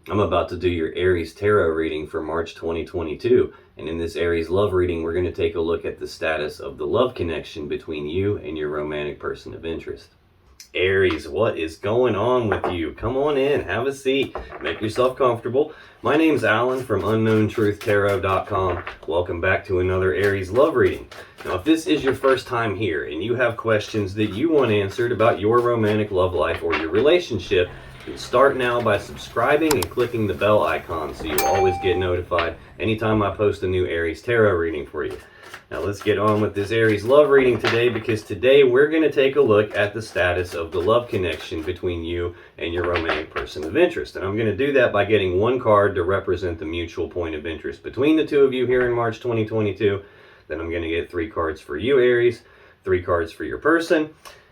I'm about to do your Aries tarot reading for March 2022. And in this Aries love reading, we're going to take a look at the status of the love connection between you and your romantic person of interest. Aries, what is going on with you? Come on in, have a seat, make yourself comfortable. My name's Alan from UnknownTruthTarot.com. Welcome back to another Aries love reading. Now, if this is your first time here and you have questions that you want answered about your romantic love life or your relationship, then start now by subscribing and clicking the bell icon so you always get notified anytime I post a new Aries tarot reading for you. Now let's get on with this Aries love reading today, because today we're going to take a look at the status of the love connection between you and your romantic person of interest. And I'm going to do that by getting one card to represent the mutual point of interest between the two of you here in March 2022. Then I'm going to get 3 cards for you, Aries, 3 cards for your person.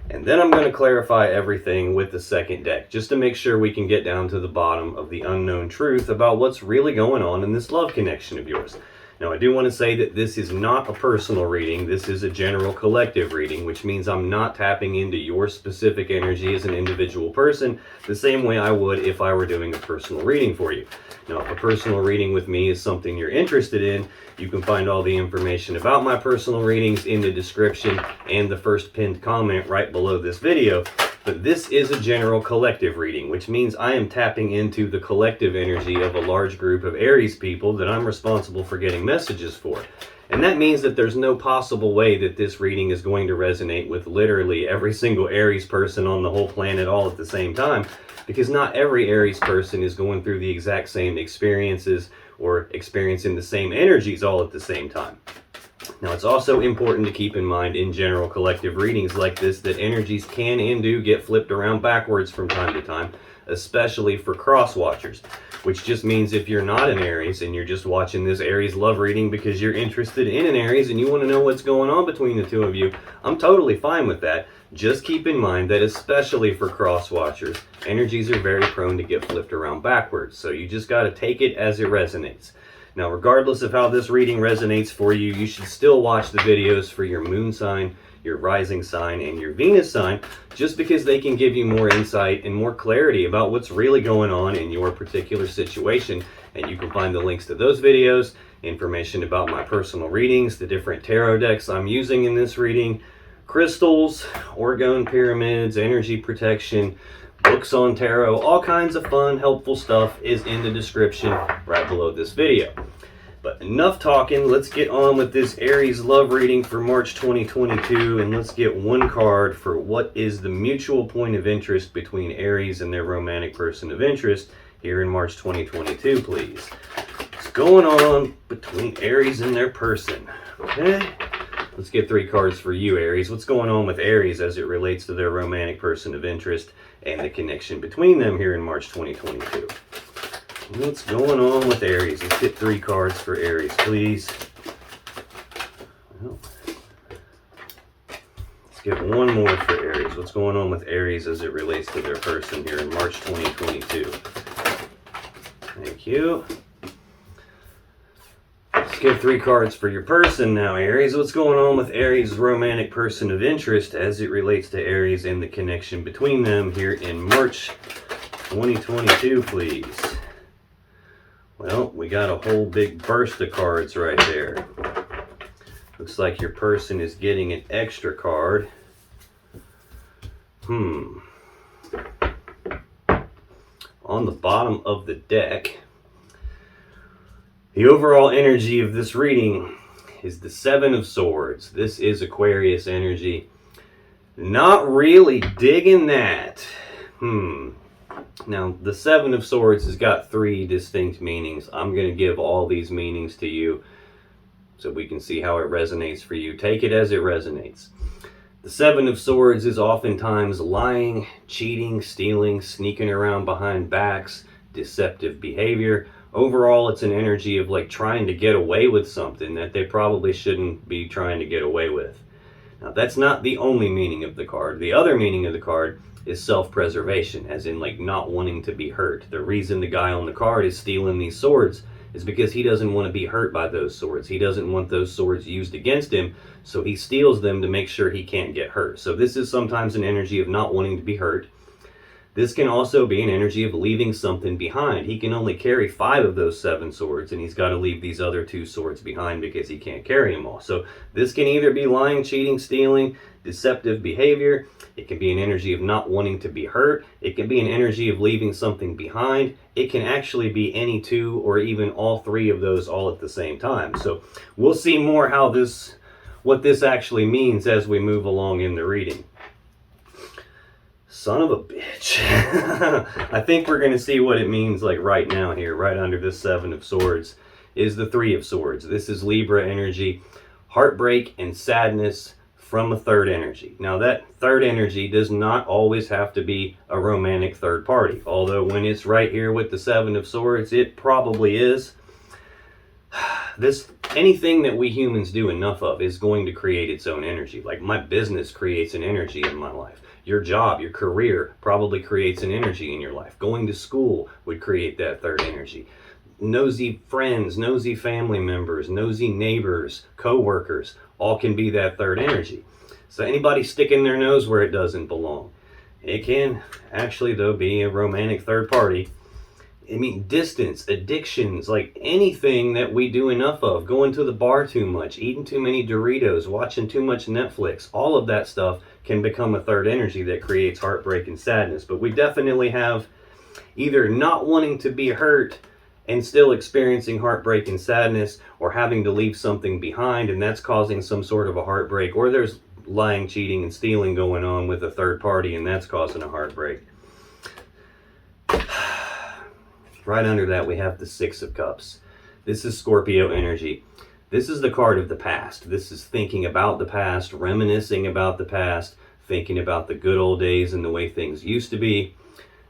And then I'm going to clarify everything with the second deck, just to make sure we can get down to the bottom of the unknown truth about what's really going on in this love connection of yours. Now, I do want to say that this is not a personal reading. This is a general collective reading, which means I'm not tapping into your specific energy as an individual person the same way I would if I were doing a personal reading for you. Now, if a personal reading with me is something you're interested in, you can find all the information about my personal readings in the description and the first pinned comment right below this video. But this is a general collective reading, which means I am tapping into the collective energy of a large group of Aries people that I'm responsible for getting messages for. And that means that there's no possible way that this reading is going to resonate with literally every single Aries person on the whole planet all at the same time, because not every Aries person is going through the exact same experiences or experiencing the same energies all at the same time. Now, it's also important to keep in mind in general collective readings like this that energies can and do get flipped around backwards from time to time, especially for cross watchers, which just means if you're not an Aries and you're just watching this Aries love reading because you're interested in an Aries and you want to know what's going on between the two of you, I'm totally fine with that. Just keep in mind that especially for cross watchers, energies are very prone to get flipped around backwards, so you just got to take it as it resonates. Now, regardless of how this reading resonates for you, you should still watch the videos for your moon sign, your rising sign, and your Venus sign, just because they can give you more insight and more clarity about what's really going on in your particular situation. And you can find the links to those videos, information about my personal readings, the different tarot decks I'm using in this reading, crystals, orgone pyramids, energy protection, books on tarot, all kinds of fun, helpful stuff is in the description right below this video. But enough talking, let's get on with this Aries love reading for March 2022, and let's get one card for what is the mutual point of interest between Aries and their romantic person of interest here in March 2022, please. What's going on between Aries and their person? Okay, let's get 3 cards for you, Aries. What's going on with Aries as it relates to their romantic person of interest and the connection between them here in March 2022? What's going on with Aries? Let's get 3 cards for Aries, please. Well, let's get one more for Aries. What's going on with Aries as it relates to their person here in March 2022? Thank you. Let's get 3 cards for your person now, Aries. What's going on with Aries' romantic person of interest as it relates to Aries and the connection between them here in March 2022, please? Well, we got a whole big burst of cards right there. Looks like your person is getting an extra card. On the bottom of the deck, the overall energy of this reading is the 7 of Swords. This is Aquarius energy. Not really digging that. Now, the 7 of Swords has got 3 distinct meanings. I'm going to give all these meanings to you so we can see how it resonates for you. Take it as it resonates. The 7 of Swords is oftentimes lying, cheating, stealing, sneaking around behind backs, deceptive behavior. Overall, it's an energy of like trying to get away with something that they probably shouldn't be trying to get away with. Now, that's not the only meaning of the card. The other meaning of the card is self-preservation, as in like not wanting to be hurt. The reason the guy on the card is stealing these swords is because he doesn't want to be hurt by those swords. He doesn't want those swords used against him, so he steals them to make sure he can't get hurt. So this is sometimes an energy of not wanting to be hurt. This can also be an energy of leaving something behind. He can only carry 5 of those 7 swords, and he's got to leave these other 2 swords behind because he can't carry them all. So this can either be lying, cheating, stealing, deceptive behavior. It can be an energy of not wanting to be hurt. It can be an energy of leaving something behind. It can actually be any 2 or even all 3 of those all at the same time. So we'll see more what this actually means as we move along in the reading. Son of a bitch. I think we're going to see what it means like right now here, right under this 7 of Swords, is the 3 of Swords. This is Libra energy, heartbreak and sadness from a third energy. Now that third energy does not always have to be a romantic third party, although when it's right here with the 7 of Swords, it probably is. Anything that we humans do enough of is going to create its own energy. Like my business creates an energy in my life. Your job, your career probably creates an energy in your life. Going to school would create that third energy. Nosy friends, nosy family members, nosy neighbors, co-workers, all can be that third energy. So anybody sticking their nose where it doesn't belong. It can actually, though, be a romantic third party. I mean, distance, addictions, like anything that we do enough of, going to the bar too much, eating too many Doritos, watching too much Netflix, all of that stuff can become a third energy that creates heartbreak and sadness. But we definitely have either not wanting to be hurt and still experiencing heartbreak and sadness, or having to leave something behind and that's causing some sort of a heartbreak, or there's lying, cheating, and stealing going on with a third party and that's causing a heartbreak. Right under that, we have the 6 of Cups. This is Scorpio energy. This is the card of the past. This is thinking about the past, reminiscing about the past, thinking about the good old days and the way things used to be.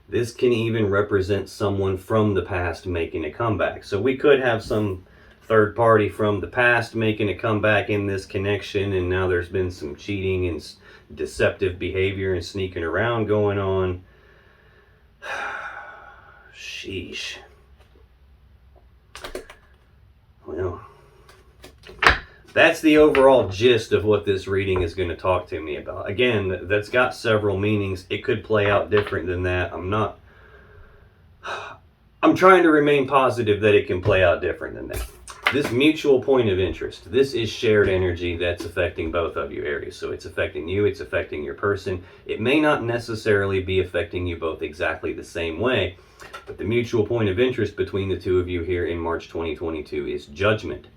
This can even represent someone from the past making a comeback. So we could have some third party from the past making a comeback in this connection, and now there's been some cheating and deceptive behavior and sneaking around going on. Sheesh. Well, that's the overall gist of what this reading is going to talk to me about. Again, that's got several meanings. It could play out different than that. I'm trying to remain positive that it can play out different than that. This mutual point of interest, this is shared energy that's affecting both of you, Aries. So it's affecting you, it's affecting your person. It may not necessarily be affecting you both exactly the same way, but the mutual point of interest between the two of you here in March 2022 is judgment.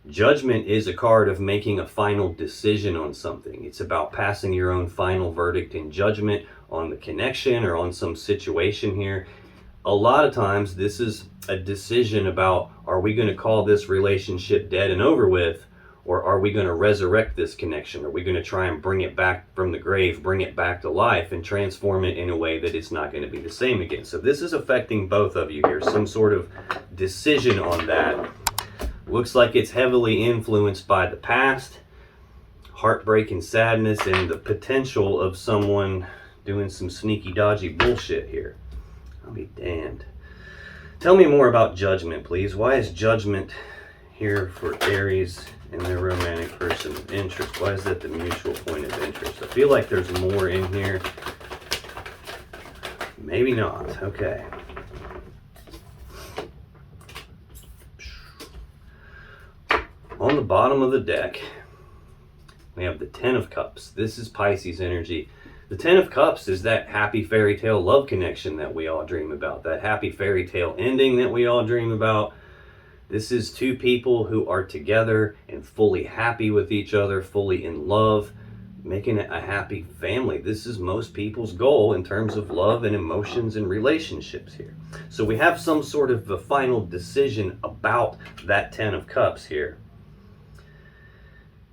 Judgment is a card of making a final decision on something. It's about passing your own final verdict and judgment on the connection or on some situation here. A lot of times this is a decision about, are we going to call this relationship dead and over with, or are we going to resurrect this connection? Are we going to try and bring it back from the grave, bring it back to life, and transform it in a way that it's not going to be the same again? So this is affecting both of you here, some sort of decision on that. Looks like it's heavily influenced by the past, heartbreak and sadness, and the potential of someone doing some sneaky, dodgy bullshit here. I'll be damned. Tell me more about judgment, please. Why is judgment here for Aries and their romantic person of interest? Why is that the mutual point of interest? I feel like there's more in here. Maybe not. Okay. On the bottom of the deck, we have the 10 of Cups. This is Pisces energy. The 10 of Cups is that happy fairy tale love connection that we all dream about, that happy fairy tale ending that we all dream about. This is two people who are together and fully happy with each other, fully in love, making it a happy family. This is most people's goal in terms of love and emotions and relationships here. So we have some sort of a final decision about that 10 of Cups here.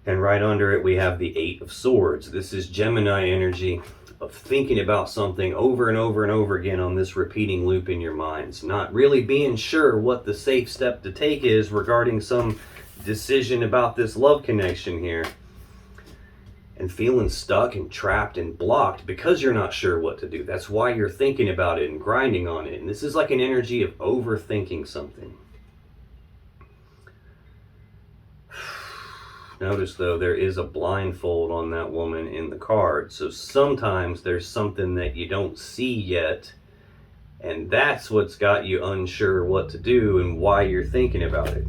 And right under it, we have the 8 of Swords. This is Gemini energy of thinking about something over and over and over again on this repeating loop in your minds. Not really being sure what the safe step to take is regarding some decision about this love connection here. And feeling stuck and trapped and blocked because you're not sure what to do. That's why you're thinking about it and grinding on it. And this is like an energy of overthinking something. Notice though, there is a blindfold on that woman in the card. So sometimes there's something that you don't see yet, and that's what's got you unsure what to do and why you're thinking about it.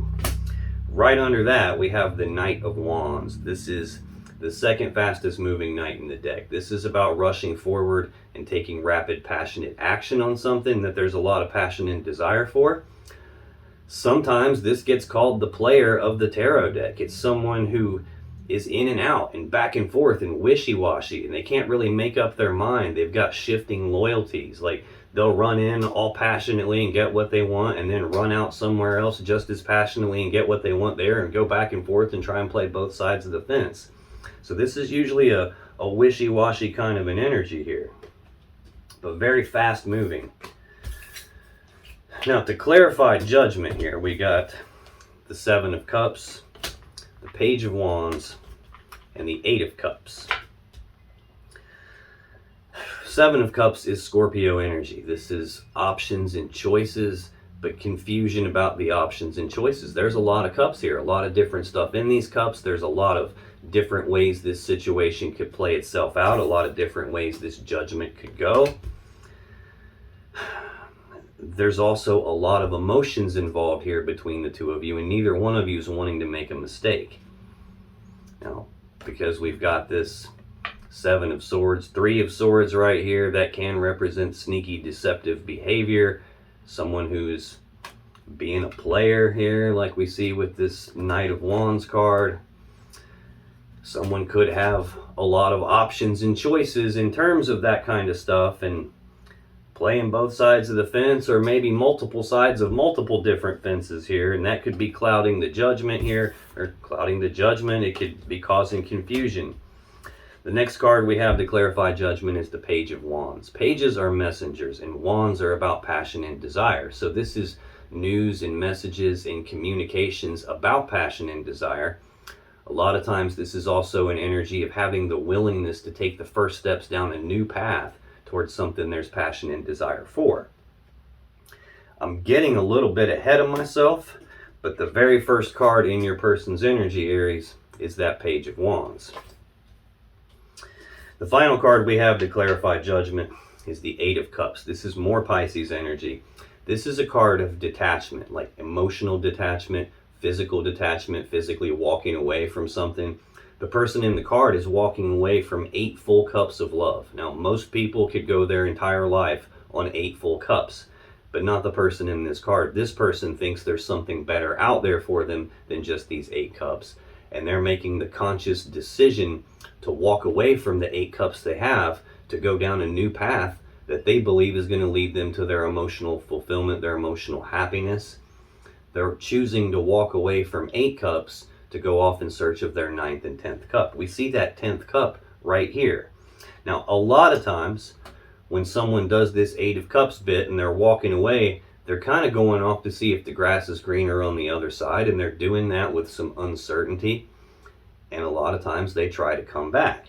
Right under that, we have the Knight of Wands. This is the second fastest moving knight in the deck. This is about rushing forward and taking rapid, passionate action on something that there's a lot of passion and desire for. Sometimes this gets called the player of the tarot deck. It's someone who is in and out and back and forth and wishy-washy, and they can't really make up their mind. They've got shifting loyalties. Like, they'll run in all passionately and get what they want, and then run out somewhere else just as passionately and get what they want there, and go back and forth and try and play both sides of the fence. So this is usually a wishy-washy kind of an energy here, but very fast moving. Now, to clarify judgment here, we got the Seven of Cups, the Page of Wands, and the Eight of Cups. Seven of Cups is Scorpio energy. This is options and choices, but confusion about the options and choices. There's a lot of cups here, a lot of different stuff in these cups. There's a lot of different ways this situation could play itself out, a lot of different ways this judgment could go. There's also a lot of emotions involved here between the two of you, and neither one of you is wanting to make a mistake. Now, because we've got this Seven of Swords, Three of Swords right here, that can represent sneaky, deceptive behavior. Someone who's being a player here, like we see with this Knight of Wands card. Someone could have a lot of options and choices in terms of that kind of stuff, and playing both sides of the fence, or maybe multiple sides of multiple different fences here, and that could be clouding the judgment here, or clouding the judgment. It could be causing confusion. The next card we have to clarify judgment is the Page of Wands. Pages are messengers, and wands are about passion and desire. So this is news and messages and communications about passion and desire. A lot of times this is also an energy of having the willingness to take the first steps down a new path towards something there's passion and desire for. I'm getting a little bit ahead of myself, but the very first card in your person's energy, Aries, is that Page of Wands. The final card we have to clarify judgment is the Eight of Cups. This is more Pisces energy. This is a card of detachment, like emotional detachment, physical detachment, physically walking away from something. The person in the card is walking away from 8 full cups of love. Now, most people could go their entire life on 8 full cups, but not the person in this card. This person thinks there's something better out there for them than just these 8 cups. And they're making the conscious decision to walk away from the 8 cups they have to go down a new path that they believe is going to lead them to their emotional fulfillment, their emotional happiness. They're choosing to walk away from 8 cups to go off in search of their 9th and 10th cup. We see that 10th cup right here. Now, a lot of times when someone does this 8 of Cups bit and they're walking away, they're kind of going off to see if the grass is greener on the other side, and they're doing that with some uncertainty. And a lot of times they try to come back.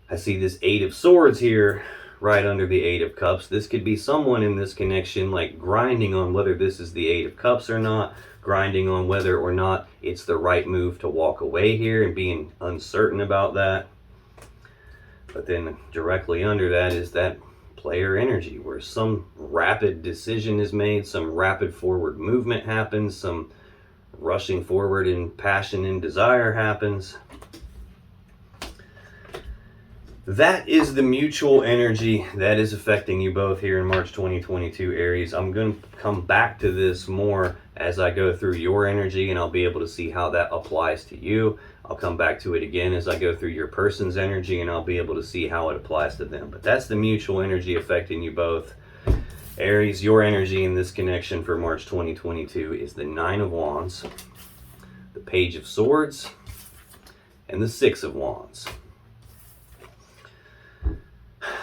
I see this 8 of Swords here right under the 8 of Cups. This could be someone in this connection like grinding on whether this is the 8 of Cups or not, grinding on whether or not it's the right move to walk away here and being uncertain about that. But then directly under that is that player energy where some rapid decision is made, some rapid forward movement happens, some rushing forward in passion and desire happens. That is the mutual energy that is affecting you both here in March 2022, Aries. I'm going to come back to this more as I go through your energy, and I'll be able to see how that applies to you. I'll come back to it again as I go through your person's energy, and I'll be able to see how it applies to them. But that's the mutual energy affecting you both. Aries, your energy in this connection for March 2022 is the 9 of Wands, the Page of Swords, and the 6 of Wands.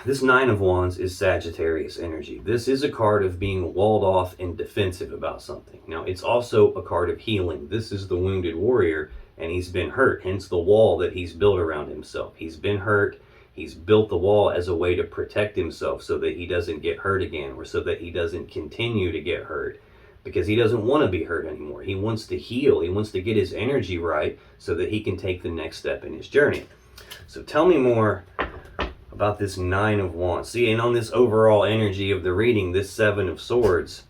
This 9 of Wands is Sagittarius energy. This is a card of being walled off and defensive about something. Now, it's also a card of healing. This is the wounded warrior, and he's been hurt, hence the wall that he's built around himself. He's been hurt. He's built the wall as a way to protect himself so that he doesn't get hurt again, or so that he doesn't continue to get hurt. because he doesn't want to be hurt anymore. He wants to heal. He wants to get his energy right so that he can take the next step in his journey. So tell me more about this Nine of Wands. See, and on this overall energy of the reading, this Seven of Swords,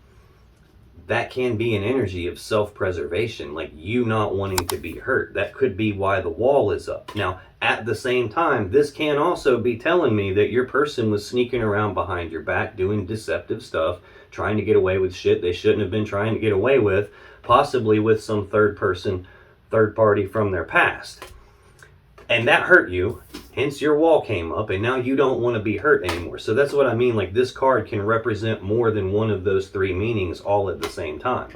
that can be an energy of self-preservation, like you not wanting to be hurt. That could be why the wall is up. Now, at the same time, this can also be telling me that your person was sneaking around behind your back, doing deceptive stuff, trying to get away with shit they shouldn't have been trying to get away with, possibly with some third party from their past. And that hurt you, hence your wall came up, and now you don't want to be hurt anymore. So that's what I mean, like this card can represent more than one of those three meanings all at the same time.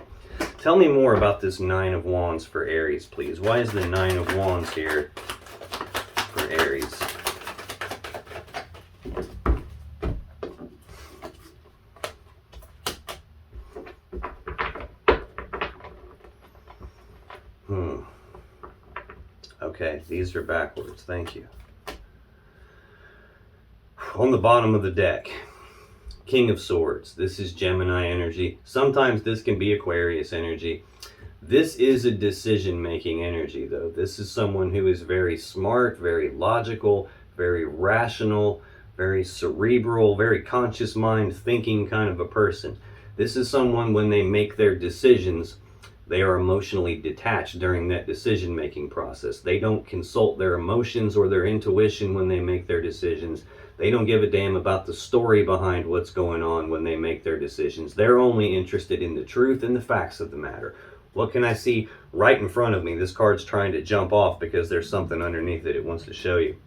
Tell me more about this Nine of Wands for Aries, please. Why is the Nine of Wands here for Aries? Okay, these are backwards. Thank you. On the bottom of the deck, King of Swords. This is Gemini energy. Sometimes this can be Aquarius energy. This is a decision-making energy, though. This is someone who is very smart, very logical, very rational, very cerebral, very conscious mind thinking kind of a person. This is someone, when they make their decisions, they are emotionally detached during that decision-making process. They don't consult their emotions or their intuition when they make their decisions. They don't give a damn about the story behind what's going on when they make their decisions. They're only interested in the truth and the facts of the matter. What can I see right in front of me? This card's trying to jump off because there's something underneath it wants to show you.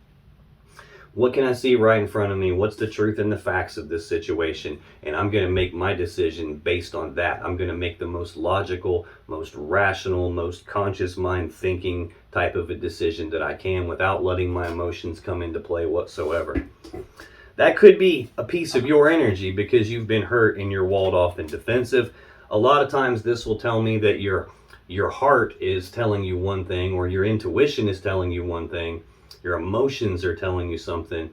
What can I see right in front of me? What's the truth and the facts of this situation? And I'm going to make my decision based on that. I'm going to make the most logical, most rational, most conscious mind thinking type of a decision that I can without letting my emotions come into play whatsoever. That could be a piece of your energy because you've been hurt and you're walled off and defensive. A lot of times this will tell me that your heart is telling you one thing, or your intuition is telling you one thing. Your emotions are telling you something,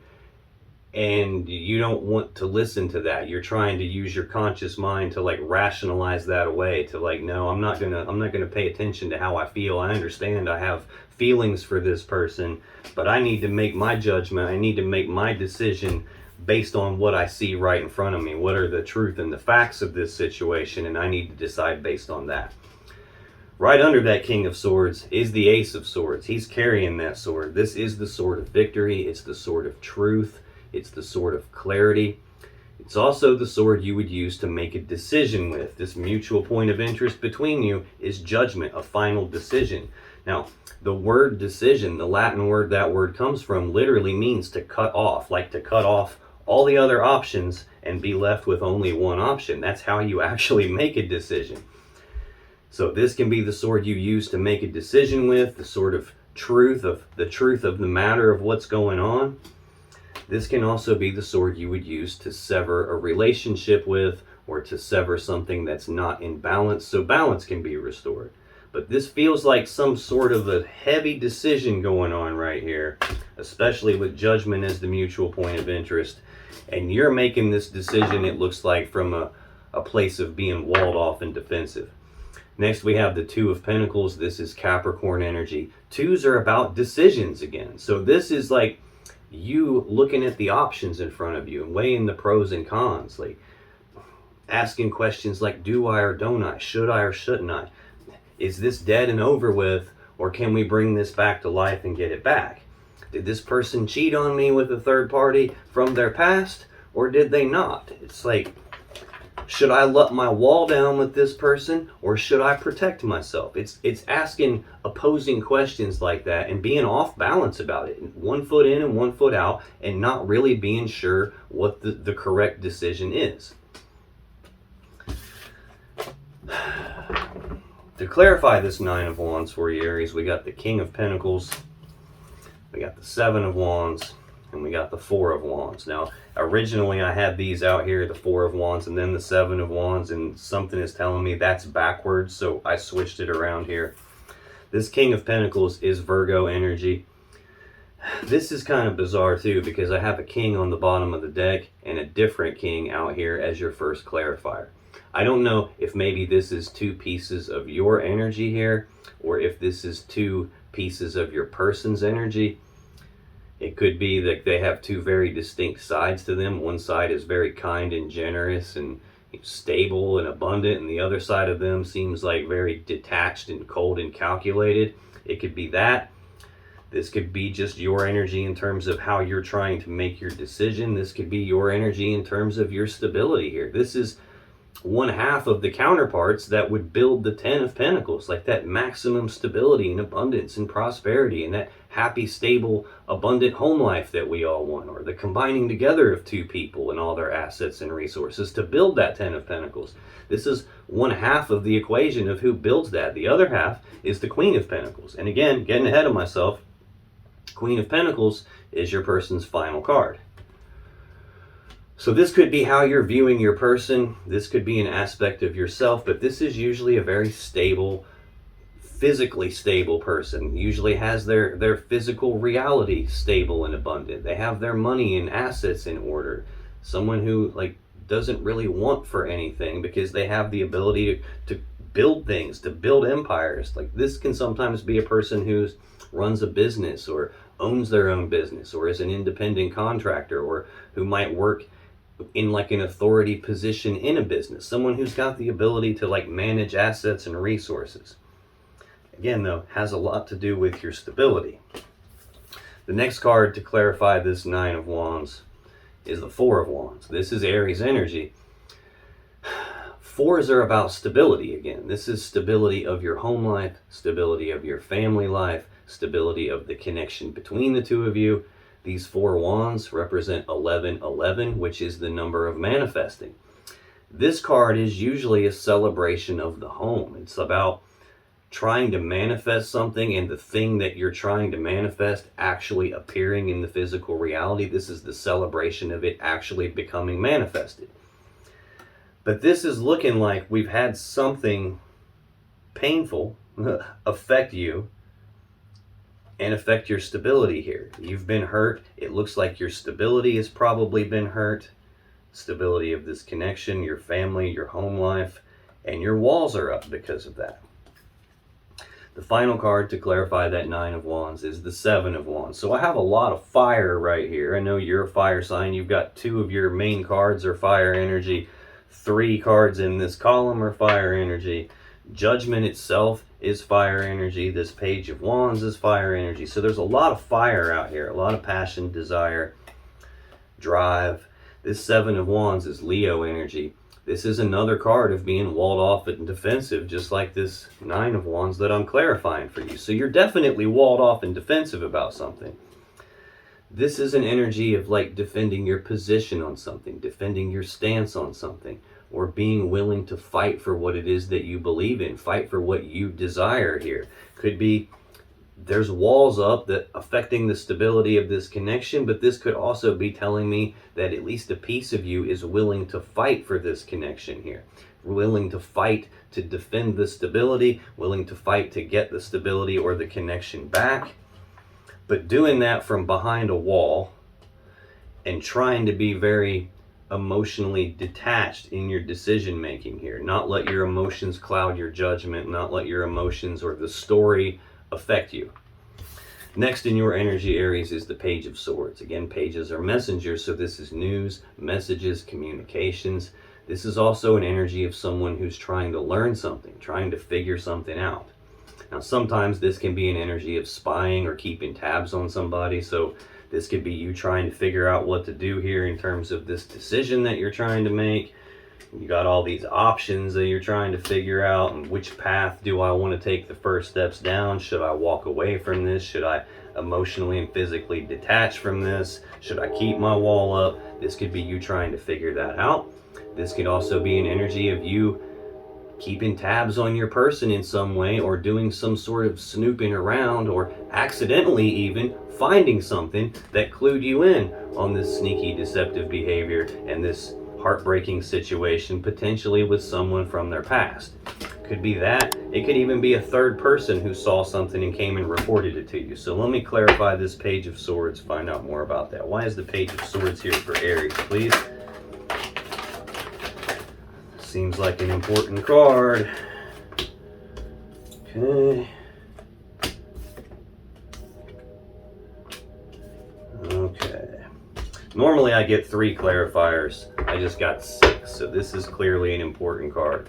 and you don't want to listen to that. You're trying to use your conscious mind to like rationalize that away, to like, no, I'm not gonna pay attention to how I feel. I understand I have feelings for this person, but I need to make my judgment. I need to make my decision based on what I see right in front of me. What are the truth and the facts of this situation? And I need to decide based on that. Right under that King of Swords is the Ace of Swords. He's carrying that sword. This is the sword of victory. It's the sword of truth. It's the sword of clarity. It's also the sword you would use to make a decision with. This mutual point of interest between you is judgment, a final decision. Now, the word decision, the Latin word that word comes from, literally means to cut off, like to cut off all the other options and be left with only one option. That's how you actually make a decision. So this can be the sword you use to make a decision with, the sword of truth, of the matter of what's going on. This can also be the sword you would use to sever a relationship with, or to sever something that's not in balance, so balance can be restored. But this feels like some sort of a heavy decision going on right here, especially with judgment as the mutual point of interest. And you're making this decision, it looks like, from a place of being walled off and defensive. Next, we have the Two of Pentacles. This is Capricorn energy. Twos are about decisions again. So this is like you looking at the options in front of you and weighing the pros and cons, like asking questions like, do I or don't I? Should I or shouldn't I? Is this dead and over with, or can we bring this back to life and get it back? Did this person cheat on me with a third party from their past, or did they not? It's like, should I let my wall down with this person, or should I protect myself? It's asking opposing questions like that and being off balance about it. 1 foot in and 1 foot out, and not really being sure what the correct decision is. To clarify this Nine of Wands for you, Aries, we got the King of Pentacles, we got the Seven of Wands, and we got the Four of Wands. Now, originally I had these out here, the Four of Wands and then the Seven of Wands, and something is telling me that's backwards, so I switched it around here. This King of Pentacles is Virgo energy. This is kind of bizarre too, because I have a king on the bottom of the deck and a different king out here as your first clarifier. I don't know if maybe this is two pieces of your energy here, or if this is two pieces of your person's energy. It could be that they have two very distinct sides to them. One side is very kind and generous and stable and abundant, and the other side of them seems like very detached and cold and calculated. It could be that. This could be just your energy in terms of how you're trying to make your decision. This could be your energy in terms of your stability here. This is one half of the counterparts that would build the 10 of Pentacles, like that maximum stability and abundance and prosperity and that happy, stable, abundant home life that we all want, or the combining together of two people and all their assets and resources to build that 10 of Pentacles. This is one half of the equation of who builds that. The other half is the Queen of Pentacles. And again, getting ahead of myself, Queen of Pentacles is your person's final card. So this could be how you're viewing your person. This could be an aspect of yourself, but this is usually a very stable, physically stable person. Usually has their physical reality stable and abundant. They have their money and assets in order. Someone who doesn't really want for anything because they have the ability to build things, to build empires. Like this can sometimes be a person who runs a business or owns their own business or is an independent contractor, or who might work in an authority position in a business. Someone who's got the ability to manage assets and resources. Again, though, has a lot to do with your stability. The next card to clarify this Nine of Wands is the Four of Wands. This is Aries energy. Fours are about stability again. This is stability of your home life, stability of your family life, stability of the connection between the two of you. These four wands represent 1111, which is the number of manifesting. This card is usually a celebration of the home. It's about trying to manifest something and the thing that you're trying to manifest actually appearing in the physical reality. This is the celebration of it actually becoming manifested. But this is looking like we've had something painful affect you and affect your stability here. You've been hurt. It looks like your stability has probably been hurt. Stability of this connection, your family, your home life, and your walls are up because of that. The final card to clarify that Nine of Wands is the Seven of Wands. So I have a lot of fire right here. I know you're a fire sign. You've got two of your main cards are fire energy. 3 cards in this column are fire energy. Judgment itself is fire energy. This Page of Wands is fire energy. So there's a lot of fire out here, a lot of passion, desire, drive. This Seven of Wands is Leo energy. This is another card of being walled off and defensive, just like this Nine of Wands that I'm clarifying for you. So you're definitely walled off and defensive about something. This is an energy of defending your position on something, defending your stance on something, or being willing to fight for what it is that you believe in, fight for what you desire here. Could be there's walls up that affecting the stability of this connection, but this could also be telling me that at least a piece of you is willing to fight for this connection here, willing to fight to defend the stability, willing to fight to get the stability or the connection back, but doing that from behind a wall and trying to be very emotionally detached in your decision making here. Not let your emotions cloud your judgment, not let your emotions or the story affect you. Next in your energy, Aries, is the Page of Swords. Again, pages are messengers, so this is news, messages, communications. This is also an energy of someone who's trying to learn something, trying to figure something out. Now, sometimes this can be an energy of spying or keeping tabs on somebody, so this could be you trying to figure out what to do here in terms of this decision that you're trying to make. You got all these options that you're trying to figure out, and which path do I want to take the first steps down? Should I walk away from this? Should I emotionally and physically detach from this? Should I keep my wall up? This could be you trying to figure that out. This could also be an energy of you keeping tabs on your person in some way, or doing some sort of snooping around, or accidentally even finding something that clued you in on this sneaky deceptive behavior and this heartbreaking situation, potentially with someone from their past. Could be that. It could even be a third person who saw something and came and reported it to you. So let me clarify this Page of Swords, find out more about that. Why is the Page of Swords here for Aries, please? Seems like an important card. Okay. Okay. Normally I get 3 clarifiers. I just got 6, so this is clearly an important card.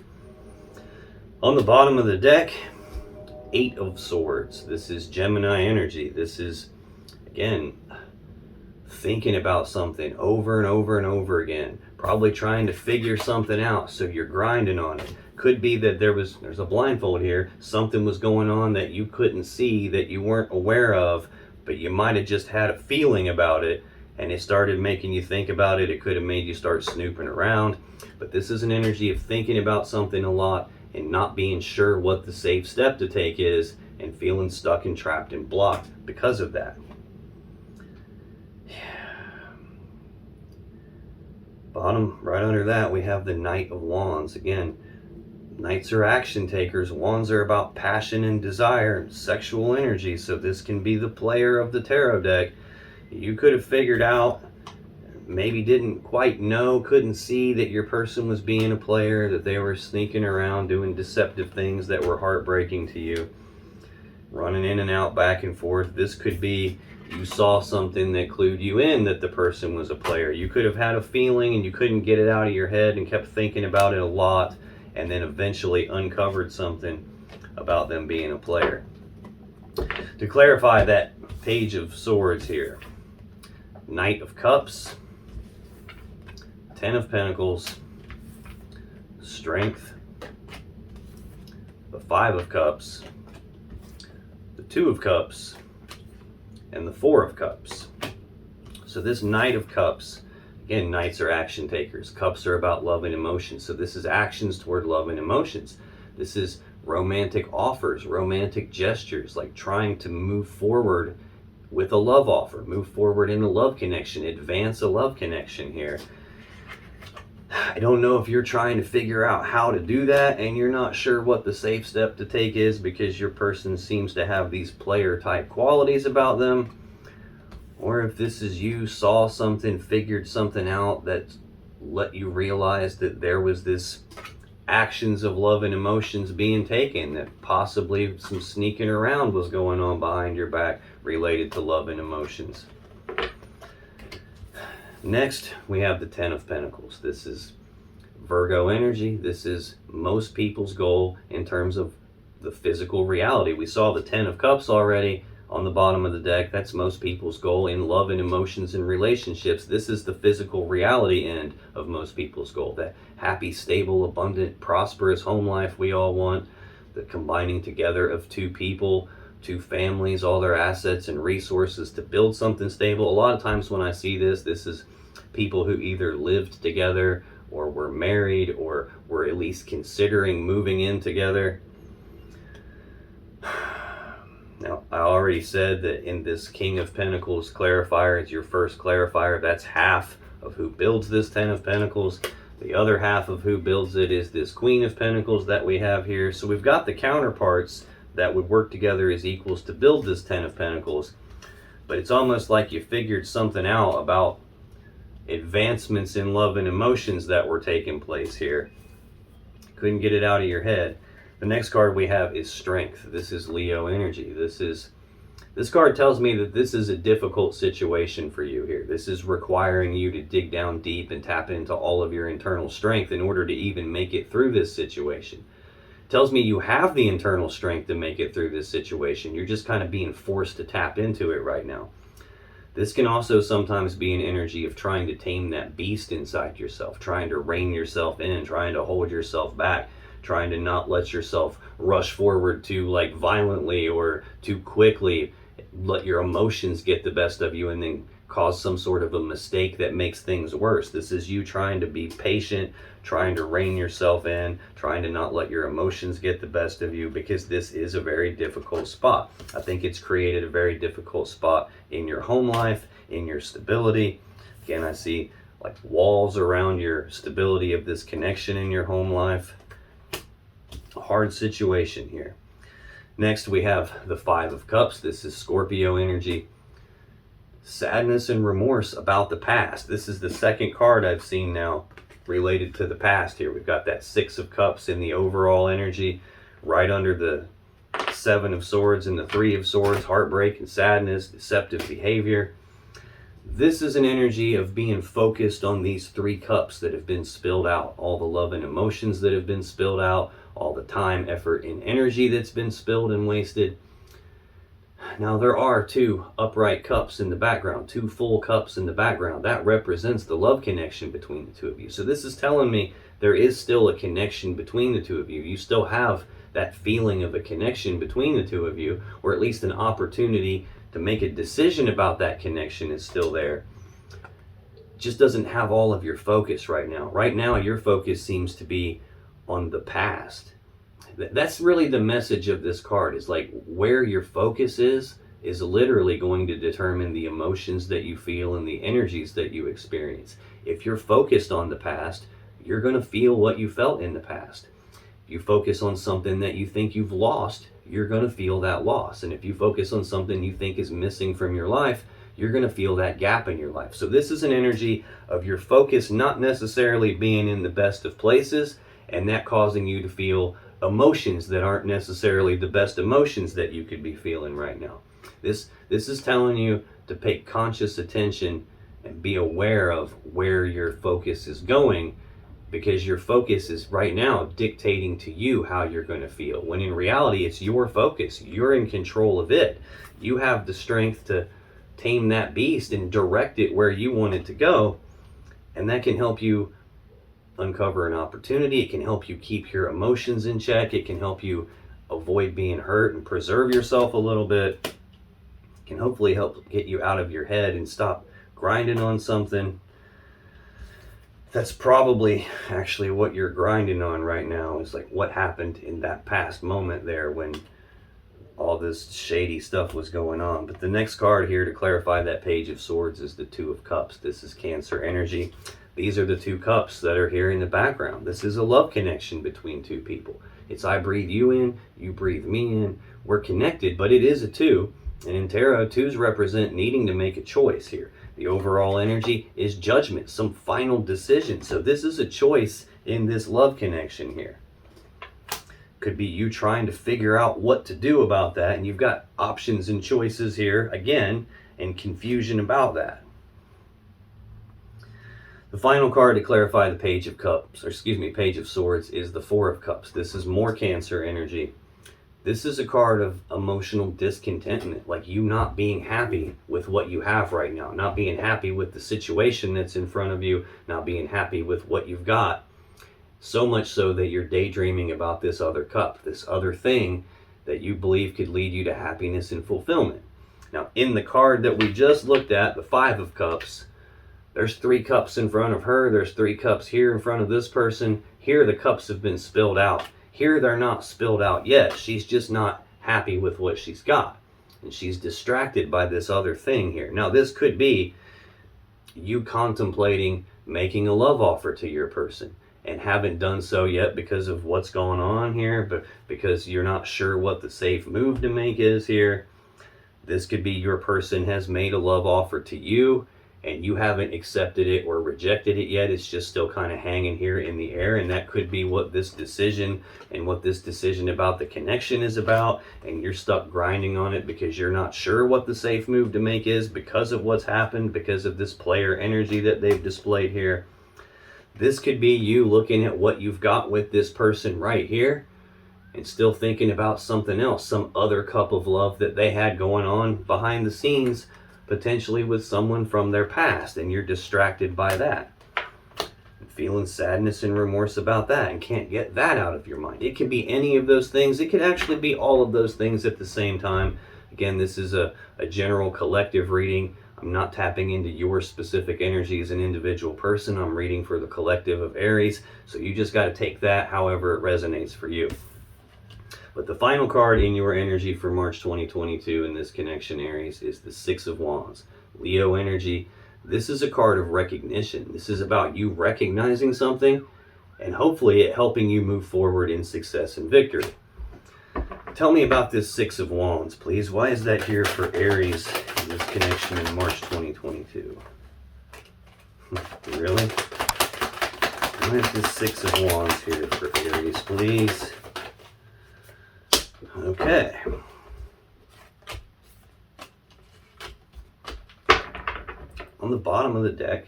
On the bottom of the deck, 8 of Swords. This is Gemini energy. This is, again, thinking about something over and over and over again. Probably trying to figure something out, so you're grinding on it. Could be that there's a blindfold here. Something was going on that you couldn't see, that you weren't aware of, but you might have just had a feeling about it, and it started making you think about it. It could have made you start snooping around. But this is an energy of thinking about something a lot and not being sure what the safe step to take is, and feeling stuck and trapped and blocked because of that. Bottom, right under that, we have the Knight of Wands. Again, Knights are action takers. Wands are about passion and desire and sexual energy. So this can be the player of the tarot deck. You could have figured out, maybe didn't quite know, couldn't see that your person was being a player, that they were sneaking around doing deceptive things that were heartbreaking to you. Running in and out, back and forth. This could be you saw something that clued you in that the person was a player. You could have had a feeling and you couldn't get it out of your head and kept thinking about it a lot, and then eventually uncovered something about them being a player. To clarify that Page of Swords here, Knight of Cups, 10 of Pentacles, Strength, the 5 of Cups, the 2 of Cups, and the 4 of Cups. So this Knight of Cups, again, Knights are action takers. Cups are about love and emotions. So this is actions toward love and emotions. This is romantic offers, romantic gestures, like trying to move forward with a love offer, move forward in a love connection, advance a love connection here. I don't know if you're trying to figure out how to do that and you're not sure what the safe step to take is because your person seems to have these player type qualities about them, or if this is you saw something, figured something out that let you realize that there was this actions of love and emotions being taken, that possibly some sneaking around was going on behind your back related to love and emotions. Next, we have the 10 of Pentacles. This is Virgo energy. This is most people's goal in terms of the physical reality. We saw the 10 of Cups already on the bottom of the deck. That's most people's goal in love and emotions and relationships. This is the physical reality end of most people's goal. That happy, stable, abundant, prosperous home life we all want. The combining together of 2 people, 2 families, all their assets and resources to build something stable. A lot of times when I see this, this is people who either lived together or were married or were at least considering moving in together. Now, I already said that in this King of Pentacles clarifier, it's your first clarifier. That's half of who builds this 10 of Pentacles. The other half of who builds it is this Queen of Pentacles that we have here. So we've got the counterparts that would work together as equals to build this 10 of Pentacles. But it's almost like you figured something out about advancements in love and emotions that were taking place here. Couldn't get it out of your head. The next card we have is Strength. This is Leo energy. This card tells me that this is a difficult situation for you here. This is requiring you to dig down deep and tap into all of your internal strength in order to even make it through this situation. It tells me you have the internal strength to make it through this situation. You're just kind of being forced to tap into it right now. This can also sometimes be an energy of trying to tame that beast inside yourself, trying to rein yourself in, trying to hold yourself back, trying to not let yourself rush forward too violently or too quickly, let your emotions get the best of you and then cause some sort of a mistake that makes things worse. This is you trying to be patient, trying to rein yourself in, trying to not let your emotions get the best of you, because this is a very difficult spot. I think it's created a very difficult spot in your home life, in your stability. Again, I see like walls around your stability of this connection in your home life. A hard situation here. Next, we have the 5 of Cups. This is Scorpio energy. Sadness and remorse about the past. This is the second card I've seen now related to the past here. We've got that Six of Cups in the overall energy, right under the Seven of Swords and the Three of Swords, heartbreak and sadness, deceptive behavior. This is an energy of being focused on these three cups that have been spilled out, all the love and emotions that have been spilled out, all the time, effort, and energy that's been spilled and wasted. Now there are two upright cups in the background, two full cups in the background. That represents the love connection between the two of you. So this is telling me there is still a connection between the two of you. You still have that feeling of a connection between the two of you, or at least an opportunity to make a decision about that connection is still there. Just doesn't have all of your focus right now. Right now, your focus seems to be on the past. That's really the message of this card, is like where your focus is literally going to determine the emotions that you feel and the energies that you experience. If you're focused on the past, you're going to feel what you felt in the past. If you focus on something that you think you've lost, you're going to feel that loss. And if you focus on something you think is missing from your life, you're going to feel that gap in your life. So this is an energy of your focus not necessarily being in the best of places, and that causing you to feel emotions that aren't necessarily the best emotions that you could be feeling right now. This is telling you to pay conscious attention and be aware of where your focus is going, because your focus is right now dictating to you how you're going to feel, when in reality it's your focus. You're in control of it. You have the strength to tame that beast and direct it where you want it to go, and that can help you uncover an opportunity. It can help you keep your emotions in check. It can help you avoid being hurt and preserve yourself a little bit. It can hopefully help get you out of your head and stop grinding on something. That's probably actually what you're grinding on right now, is like what happened in that past moment there when all this shady stuff was going on. But the next card here to clarify that Page of Swords is the Two of Cups. This is Cancer energy. These are the two cups that are here in the background. This is a love connection between two people. It's I breathe you in, you breathe me in. We're connected, but it is a two. And in tarot, twos represent needing to make a choice here. The overall energy is judgment, some final decision. So this is a choice in this love connection here. Could be you trying to figure out what to do about that, and you've got options and choices here again, and confusion about that. The final card to clarify the Page of Cups, or excuse me, Page of Swords, is the Four of Cups. This is more Cancer energy. This is a card of emotional discontentment, like you not being happy with what you have right now, not being happy with the situation that's in front of you, not being happy with what you've got. So much so that you're daydreaming about this other cup, this other thing that you believe could lead you to happiness and fulfillment. Now, in the card that we just looked at, the Five of Cups, there's three cups in front of her. There's three cups here in front of this person. Here, the cups have been spilled out. Here, they're not spilled out yet. She's just not happy with what she's got. And she's distracted by this other thing here. Now, this could be you contemplating making a love offer to your person and haven't done so yet because of what's going on here, but because you're not sure what the safe move to make is here. This could be your person has made a love offer to you, and you haven't accepted it or rejected it yet. It's just still kind of hanging here in the air, and that could be what this decision and what this decision about the connection is about, and you're stuck grinding on it because you're not sure what the safe move to make is because of what's happened, because of this player energy that they've displayed here. This could be you looking at what you've got with this person right here and still thinking about something else, some other cup of love that they had going on behind the scenes, potentially with someone from their past, and you're distracted by that. Feeling sadness and remorse about that and can't get that out of your mind. It can be any of those things. It could actually be all of those things at the same time. Again, this is a general collective reading. I'm not tapping into your specific energy as an individual person. I'm reading for the collective of Aries. So you just got to take that however it resonates for you. But the final card in your energy for March 2022 in this connection, Aries, is the Six of Wands. Leo energy. This is a card of recognition. This is about you recognizing something and hopefully it helping you move forward in success and victory. Tell me about this Six of Wands, please. Why is that here for Aries in this connection in March 2022? Really? Where's this Six of Wands here for Aries, please? Okay. On the bottom of the deck,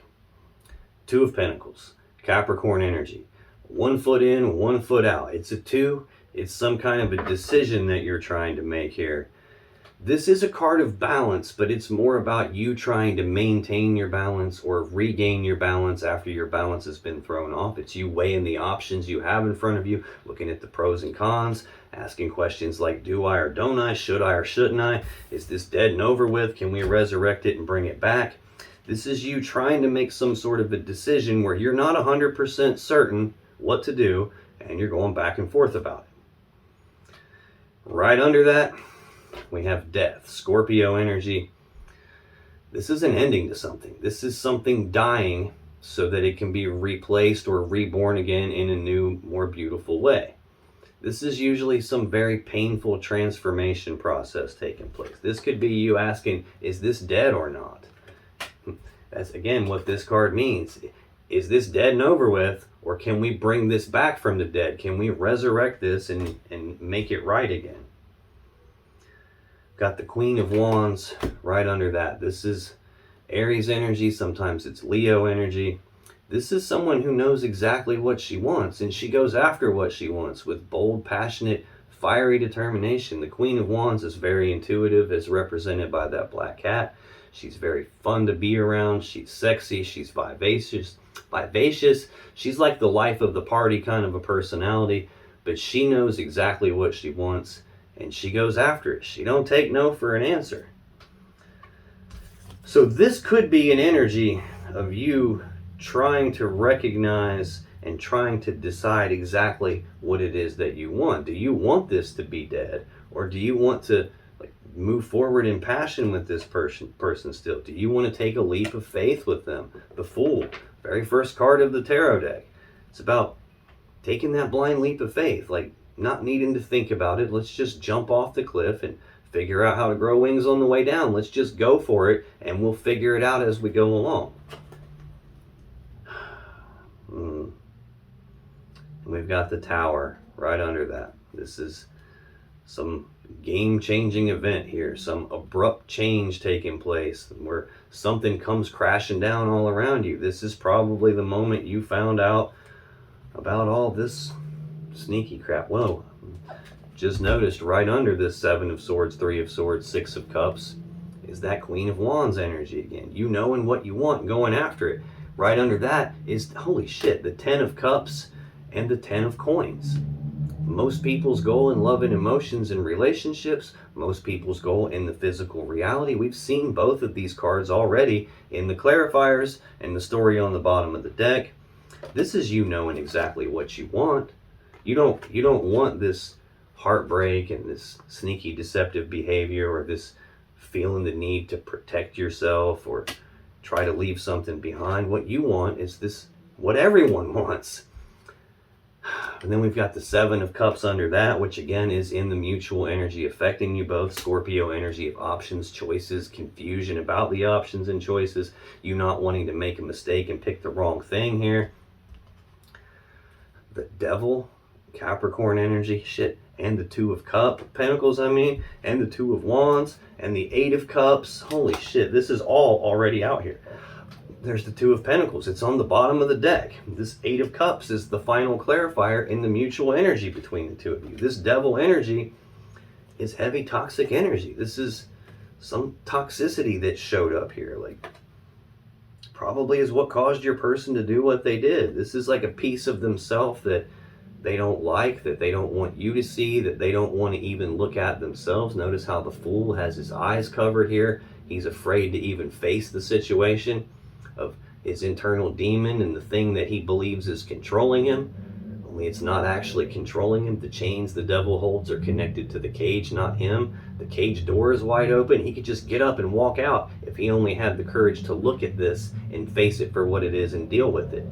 Two of Pentacles, Capricorn energy. 1 foot in, 1 foot out. It's a 2. It's some kind of a decision that you're trying to make here. This is a card of balance, but it's more about you trying to maintain your balance or regain your balance after your balance has been thrown off. It's you weighing the options you have in front of you, looking at the pros and cons, asking questions like, do I or don't I? Should I or shouldn't I? Is this dead and over with? Can we resurrect it and bring it back? This is you trying to make some sort of a decision where you're not 100% certain what to do, and you're going back and forth about it. Right under that, we have Death, Scorpio energy. This is an ending to something. This is something dying so that it can be replaced or reborn again in a new, more beautiful way. This is usually some very painful transformation process taking place. This could be you asking, is this dead or not? That's again what this card means. Is this dead and over with, or can we bring this back from the dead? Can we resurrect this and make it right again? Got the Queen of Wands right under that. This is Aries energy. Sometimes it's Leo energy. This is someone who knows exactly what she wants, and she goes after what she wants with bold, passionate, fiery determination. The Queen of Wands is very intuitive, as represented by that black cat. She's very fun to be around. She's sexy. She's vivacious. She's like the life of the party kind of a personality, but she knows exactly what she wants, and she goes after it. She don't take no for an answer. So this could be an energy of you trying to recognize and trying to decide exactly what it is that you want. Do you want this to be dead, or do you want to move forward in passion with this person still? Do you want to take a leap of faith with them? The Fool, very first card of the tarot deck. It's about taking that blind leap of faith, like not needing to think about it. Let's just jump off the cliff and figure out how to grow wings on the way down. Let's just go for it, and we'll figure it out as we go along. We've got the Tower right under that. This is some game-changing event here, some abrupt change taking place where something comes crashing down all around you. This is probably the moment you found out about all this sneaky crap. Whoa, just noticed right under this 7 of Swords, 3 of Swords, 6 of Cups is that Queen of Wands energy again. You knowing what you want, going after it. Right under that is, holy shit, the 10 of Cups and the 10 of Coins. Most people's goal in love and emotions and relationships, most people's goal in the physical reality. We've seen both of these cards already in the clarifiers and the story on the bottom of the deck. This is you knowing exactly what you want. You don't want this heartbreak and this sneaky deceptive behavior, or this feeling the need to protect yourself or try to leave something behind. What you want is this, what everyone wants. And then we've got the 7 of Cups under that, which again is in the mutual energy affecting you both. Scorpio energy of options, choices, confusion about the options and choices. You not wanting to make a mistake and pick the wrong thing here. The Devil, Capricorn energy, shit. And the 2 of Pentacles, and the 2 of Wands, and the 8 of Cups. Holy shit, this is all already out here. There's the 2 of Pentacles. It's on the bottom of the deck. This 8 of Cups is the final clarifier in the mutual energy between the two of you. This Devil energy is heavy toxic energy. This is some toxicity that showed up here. Like, probably is what caused your person to do what they did. This is like a piece of themselves that they don't like, that they don't want you to see, that they don't want to even look at themselves. Notice how the Fool has his eyes covered here. He's afraid to even face the situation of his internal demon and the thing that he believes is controlling him. Only it's not actually controlling him. The chains the devil holds are connected to the cage, not him. The cage door is wide open. He could just get up and walk out if he only had the courage to look at this and face it for what it is and deal with it.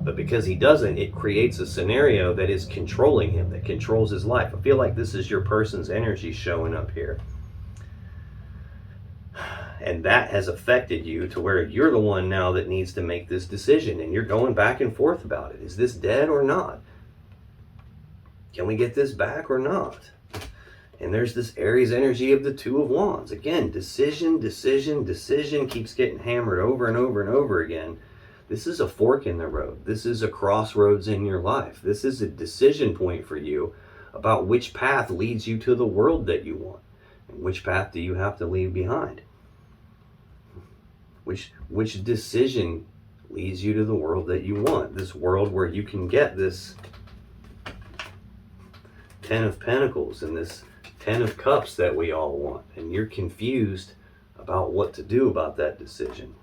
But because he doesn't, it creates a scenario that is controlling him, that controls his life. I feel like this is your person's energy showing up here. And that has affected you to where you're the one now that needs to make this decision, and you're going back and forth about it. Is this dead or not? Can we get this back or not? And there's this Aries energy of the Two of Wands. Again, decision, decision, decision keeps getting hammered over and over and over again. This is a fork in the road. This is a crossroads in your life. This is a decision point for you about which path leads you to the world that you want. And which path do you have to leave behind? Which decision leads you to the world that you want? This world where you can get this Ten of Pentacles and this Ten of Cups that we all want. And you're confused about what to do about that decision.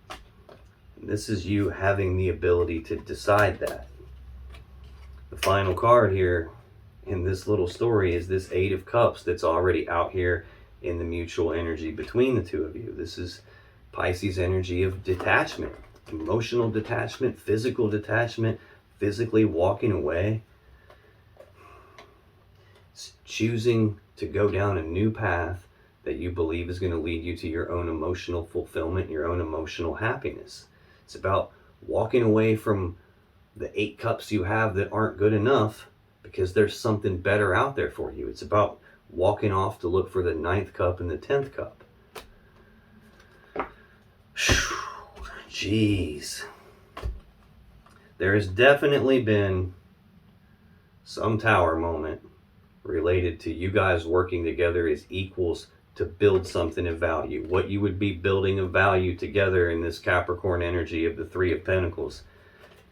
And this is you having the ability to decide that. The final card here in this little story is this Eight of Cups that's already out here in the mutual energy between the two of you. This is Pisces energy of detachment, emotional detachment, physical detachment, physically walking away. It's choosing to go down a new path that you believe is going to lead you to your own emotional fulfillment, your own emotional happiness. It's about walking away from the 8 cups you have that aren't good enough because there's something better out there for you. It's about walking off to look for the 9th cup and the 10th cup. Jeez. There has definitely been some tower moment related to you guys working together as equals to build something of value. What you would be building of value together in this Capricorn energy of the Three of Pentacles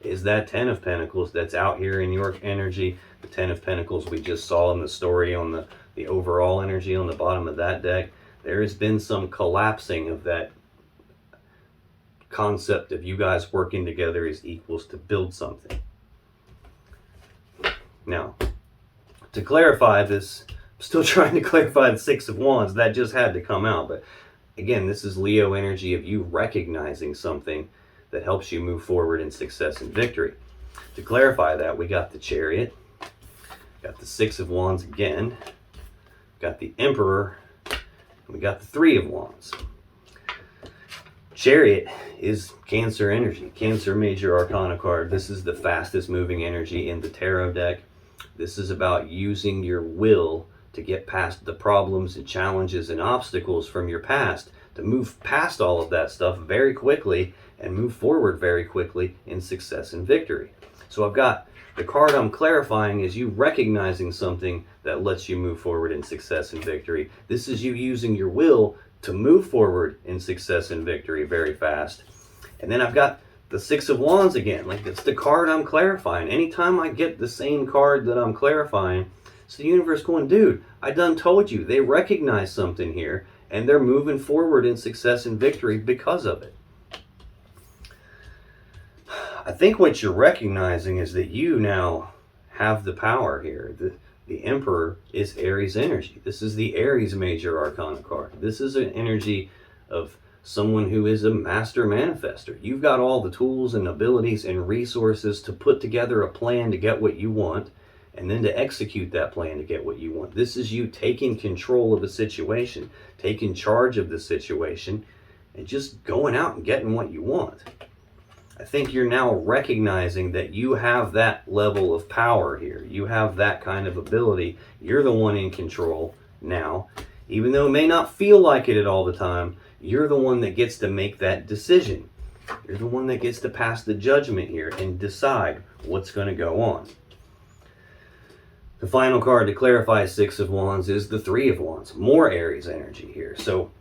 is that Ten of Pentacles that's out here in your energy. The Ten of Pentacles we just saw in the story on the overall energy on the bottom of that deck. There has been some collapsing of that concept of you guys working together as equals to build something. Now, to clarify this, I'm still trying to clarify the Six of Wands. That just had to come out. But again, this is Leo energy of you recognizing something that helps you move forward in success and victory. To clarify that, we got the Chariot, got the Six of Wands again, got the Emperor, and we got the Three of Wands. Chariot is Cancer energy, Cancer major arcana card. This is the fastest moving energy in the tarot deck. This is about using your will to get past the problems and challenges and obstacles from your past, to move past all of that stuff very quickly and move forward very quickly in success and victory. So I've got the card I'm clarifying is you recognizing something that lets you move forward in success and victory. This is you using your will to move forward in success and victory very fast. And then I've got the Six of Wands again. Like, it's the card I'm clarifying. Anytime I get the same card that I'm clarifying, it's the universe going, dude, I done told you. They recognize something here, and they're moving forward in success and victory because of it. I think what you're recognizing is that you now have the power here. The Emperor is Aries energy. This is the Aries major arcana card. This is an energy of someone who is a master manifester. You've got all the tools and abilities and resources to put together a plan to get what you want, and then to execute that plan to get what you want. This is you taking control of the situation, taking charge of the situation, and just going out and getting what you want. I think you're now recognizing that you have that level of power here. You have that kind of ability. You're the one in control now. Even though it may not feel like it at all the time, you're the one that gets to make that decision. You're the one that gets to pass the judgment here and decide what's going to go on. The final card to clarify Six of Wands is the Three of Wands. More Aries energy here. So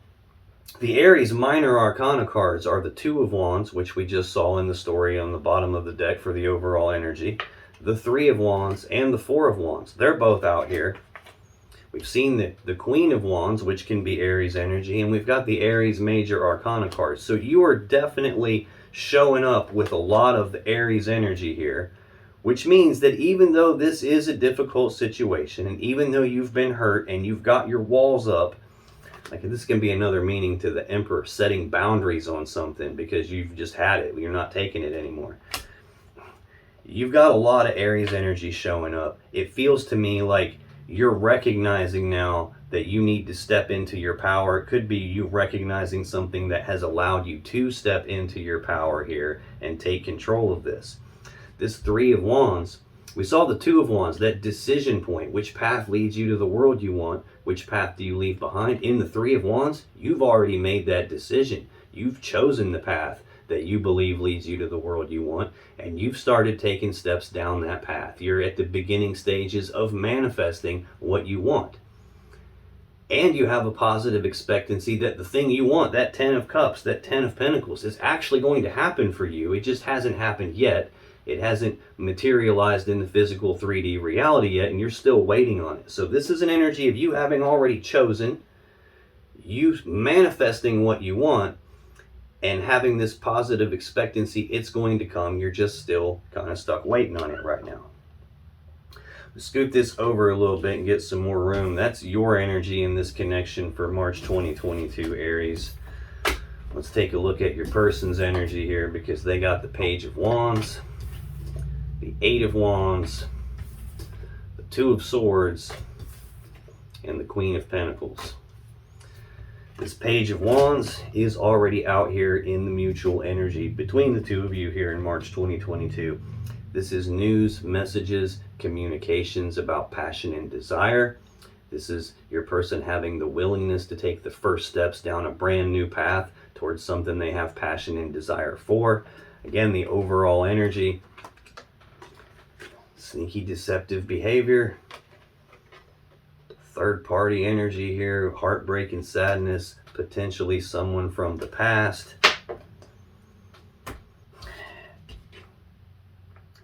the Aries minor arcana cards are the Two of Wands, which we just saw in the story on the bottom of the deck for the overall energy. The Three of Wands and the Four of Wands. They're both out here. We've seen the Queen of Wands, which can be Aries energy, and we've got the Aries major arcana cards. So you are definitely showing up with a lot of the Aries energy here, which means that even though this is a difficult situation, and even though you've been hurt and you've got your walls up, like, this can be another meaning to the Emperor, setting boundaries on something because you've just had it. You're not taking it anymore. You've got a lot of Aries energy showing up. It feels to me like you're recognizing now that you need to step into your power. It could be you recognizing something that has allowed you to step into your power here and take control of this. This Three of Wands, we saw the Two of Wands, that decision point. Which path leads you to the world you want? Which path do you leave behind? In the Three of Wands, you've already made that decision. You've chosen the path that you believe leads you to the world you want, and you've started taking steps down that path. You're at the beginning stages of manifesting what you want. And you have a positive expectancy that the thing you want, that 10 of Cups, that 10 of Pentacles, is actually going to happen for you. It just hasn't happened yet. It hasn't materialized in the physical 3D reality yet, and you're still waiting on it. So this is an energy of you having already chosen, you manifesting what you want, and having this positive expectancy. It's going to come. You're just still kind of stuck waiting on it right now. Scoot this over a little bit and get some more room. That's your energy in this connection for March 2022, Aries. Let's take a look at your person's energy here, because they got the Page of Wands, the Eight of Wands, the Two of Swords, and the Queen of Pentacles. This Page of Wands is already out here in the mutual energy between the two of you here in March 2022. This is news, messages, communications about passion and desire. This is your person having the willingness to take the first steps down a brand new path towards something they have passion and desire for. Again, the overall energy, sneaky deceptive behavior, third party energy here, heartbreak and sadness, potentially someone from the past.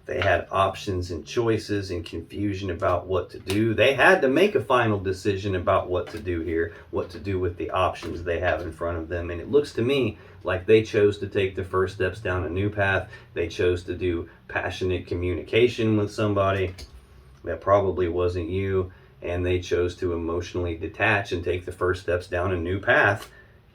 They had options and choices and confusion about what to do. They had to make a final decision about what to do here, what to do with the options they have in front of them. And it looks to me like they chose to take the first steps down a new path. They chose to do passionate communication with somebody that probably wasn't you. And they chose to emotionally detach and take the first steps down a new path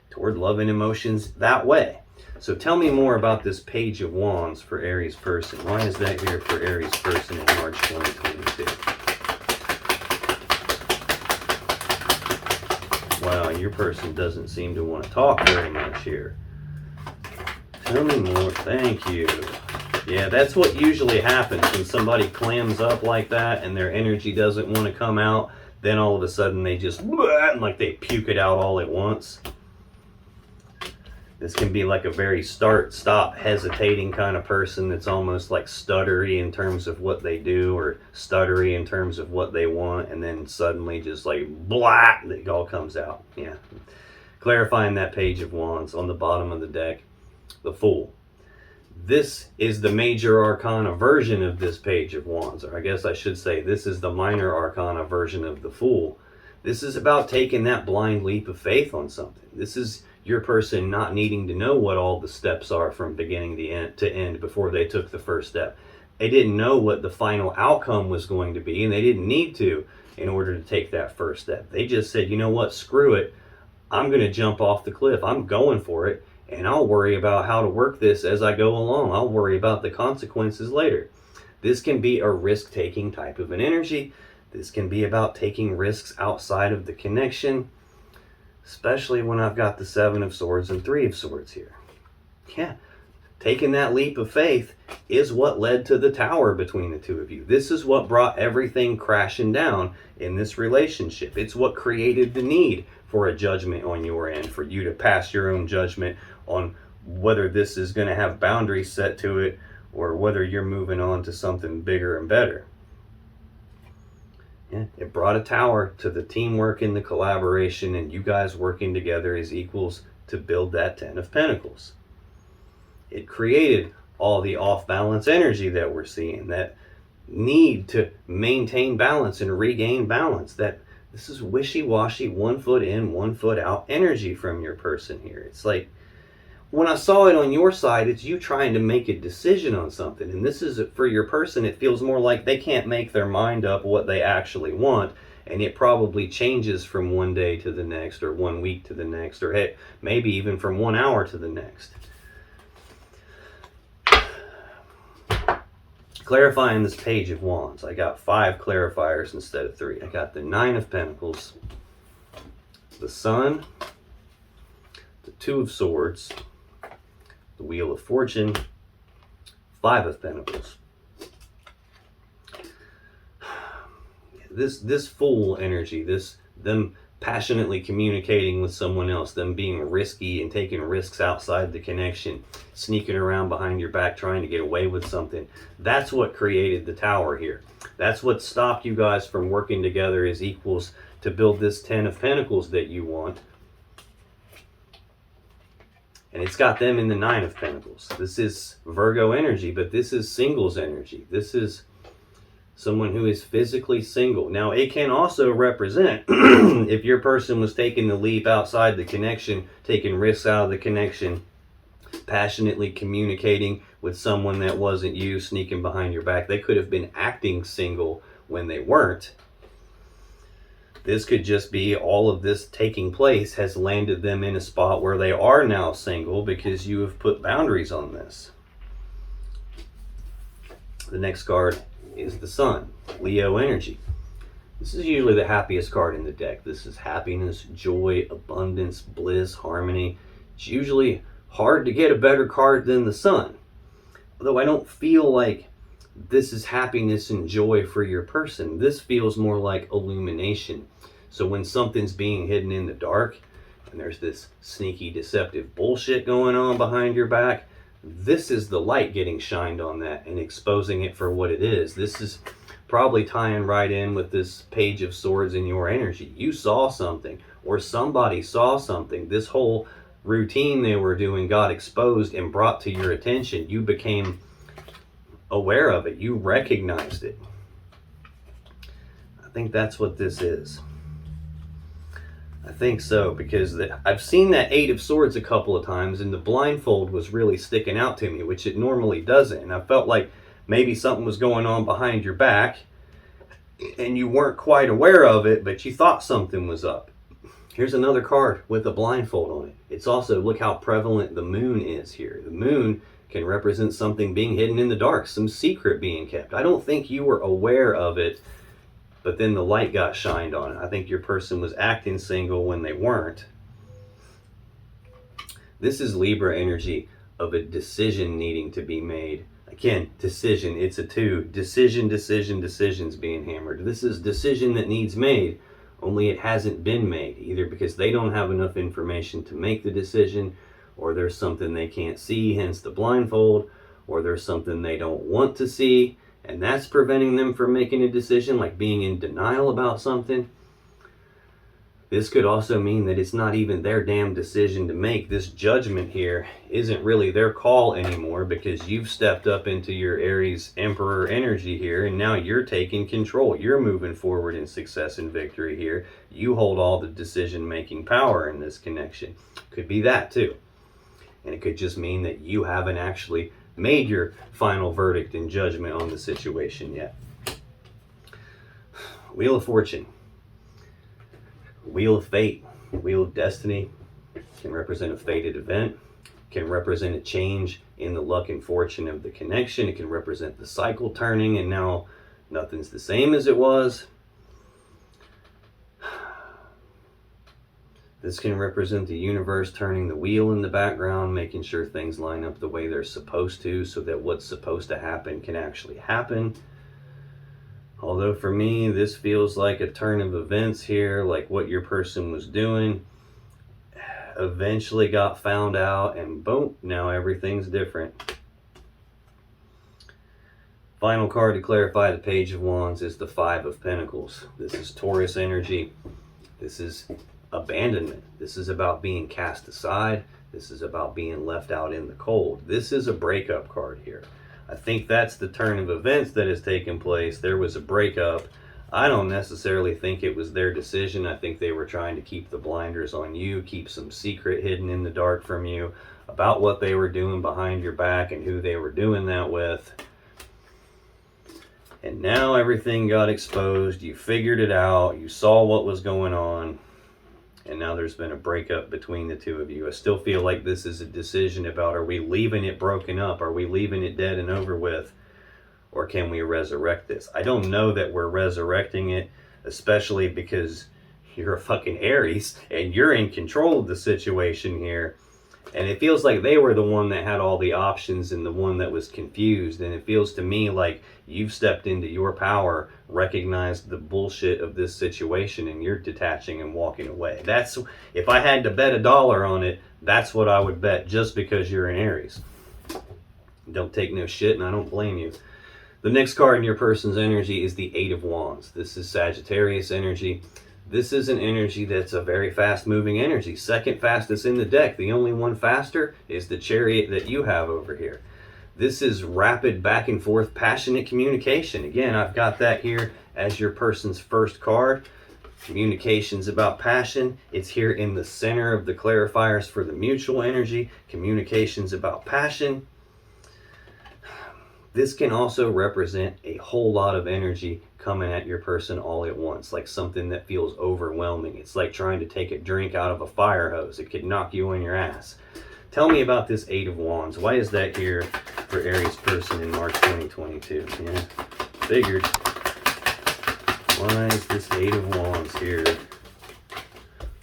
toward love and emotions that way. So tell me more about this Page of Wands for Aries person. Why is that here for Aries person in March 2022? Wow, your person doesn't seem to want to talk very much here. Tell me more. Thank you. Yeah, that's what usually happens when somebody clams up like that and their energy doesn't want to come out. Then all of a sudden they just, like they puke it out all at once. This can be like a very start-stop hesitating kind of person that's almost like stuttery in terms of what they do, or stuttery in terms of what they want, and then suddenly just like blah, it all comes out. Yeah. Clarifying that Page of Wands on the bottom of the deck, the Fool. This is the major arcana version of this Page of Wands, or I guess I should say this is the minor arcana version of the Fool. This is about taking that blind leap of faith on something. This is your person not needing to know what all the steps are from beginning to end before they took the first step. They didn't know what the final outcome was going to be, and they didn't need to in order to take that first step. They just said, you know what, screw it. I'm going to jump off the cliff. I'm going for it, and I'll worry about how to work this as I go along. I'll worry about the consequences later. This can be a risk-taking type of an energy. This can be about taking risks outside of the connection, especially when I've got the Seven of Swords and Three of Swords here. Yeah, taking that leap of faith is what led to the Tower between the two of you. This is what brought everything crashing down in this relationship. It's what created the need for a judgment on your end, for you to pass your own judgment on whether this is going to have boundaries set to it or whether you're moving on to something bigger and better. Yeah, it brought a Tower to the teamwork and the collaboration, and you guys working together as equals to build that 10 of Pentacles. It created all the off-balance energy that we're seeing, that need to maintain balance and regain balance. That this is wishy-washy, 1 foot in, 1 foot out energy from your person here. It's like, when I saw it on your side, it's you trying to make a decision on something. And this is, for your person, it feels more like they can't make their mind up what they actually want. And it probably changes from one day to the next, or 1 week to the next, or hey, maybe even from 1 hour to the next. Clarifying this Page of Wands, I got 5 clarifiers instead of 3. I got the 9 of Pentacles, the Sun, the 2 of Swords, the Wheel of Fortune, 5 of Pentacles. This Fool energy, them passionately communicating with someone else, them being risky and taking risks outside the connection, sneaking around behind your back trying to get away with something. That's what created the Tower here. That's what stopped you guys from working together as equals to build this 10 of Pentacles that you want. And it's got them in the 9 of Pentacles. This is Virgo energy, but this is singles energy. This is someone who is physically single. Now, it can also represent if your person was taking the leap outside the connection, taking risks out of the connection, passionately communicating with someone that wasn't you, sneaking behind your back. They could have been acting single when they weren't. This could just be all of this taking place has landed them in a spot where they are now single because you have put boundaries on this. The next card is the Sun, Leo energy. This is usually the happiest card in the deck. This is happiness, joy, abundance, bliss, harmony. It's usually hard to get a better card than the Sun. Although I don't feel like this is happiness and joy for your person. This feels more like illumination. So when something's being hidden in the dark and there's this sneaky, deceptive bullshit going on behind your back, this is the light getting shined on that and exposing it for what it is. This is probably tying right in with this Page of Swords in your energy. You saw something, or somebody saw something. This whole routine they were doing got exposed and brought to your attention. You became aware of it. You recognized it. I think that's what this is. I think so, because I've seen that 8 of Swords a couple of times, and the blindfold was really sticking out to me, which it normally doesn't. And I felt like maybe something was going on behind your back, and you weren't quite aware of it, but you thought something was up. Here's another card with a blindfold on it. It's also, look how prevalent the Moon is here. The Moon can represent something being hidden in the dark, some secret being kept. I don't think you were aware of it, but then the light got shined on it. I think your person was acting single when they weren't. This is Libra energy of a decision needing to be made. Again, decision, it's a 2. Decision, decision, decisions being hammered. This is decision that needs made, only it hasn't been made, either because they don't have enough information to make the decision, or there's something they can't see, hence the blindfold, or there's something they don't want to see, and that's preventing them from making a decision, like being in denial about something. This could also mean that it's not even their damn decision to make. This judgment here isn't really their call anymore, because you've stepped up into your Aries Emperor energy here, and now you're taking control. You're moving forward in success and victory here. You hold all the decision-making power in this connection. Could be that too. And it could just mean that you haven't actually made your final verdict and judgment on the situation yet. Wheel of Fortune, Wheel of Fate, Wheel of Destiny can represent a fated event, can represent a change in the luck and fortune of the connection. It can represent the cycle turning and now nothing's the same as it was. This can represent the universe turning the wheel in the background, making sure things line up the way they're supposed to, so that what's supposed to happen can actually happen. Although for me, this feels like a turn of events here, like what your person was doing eventually got found out, and boom, now everything's different. Final card to clarify the Page of Wands is the 5 of Pentacles. This is Taurus energy. This is abandonment. This is about being cast aside. This is about being left out in the cold. This is a breakup card here. I think that's the turn of events that has taken place. There was a breakup. I don't necessarily think it was their decision. I think they were trying to keep the blinders on you, keep some secret hidden in the dark from you about what they were doing behind your back and who they were doing that with. And now everything got exposed. You figured it out. You saw what was going on. And now there's been a breakup between the two of you. I still feel like this is a decision about, are we leaving it broken up? Are we leaving it dead and over with? or can we resurrect this? I don't know that we're resurrecting it, especially because you're a fucking Aries and you're in control of the situation here. And it feels like they were the one that had all the options and the one that was confused. And it feels to me like you've stepped into your power, recognized the bullshit of this situation, and you're detaching and walking away. That's, if I had to bet $1 on it, that's what I would bet, just because you're an Aries. Don't take no shit, and I don't blame you. The next card in your person's energy is the Eight of Wands. This is Sagittarius energy. This is an energy that's a very fast-moving energy. Second fastest in the deck. The only one faster is the Chariot that you have over here. This is rapid back and forth, passionate communication. Again, I've got that here as your person's first card. Communications about passion. It's here in the center of the clarifiers for the mutual energy. Communications about passion. This can also represent a whole lot of energy coming at your person all at once, like something that feels overwhelming. It's like trying to take a drink out of a fire hose. It could knock you on your ass. Tell me about this Eight of Wands. Why is that here for Aries person in March 2022? Yeah, figured. Why is this Eight of Wands here?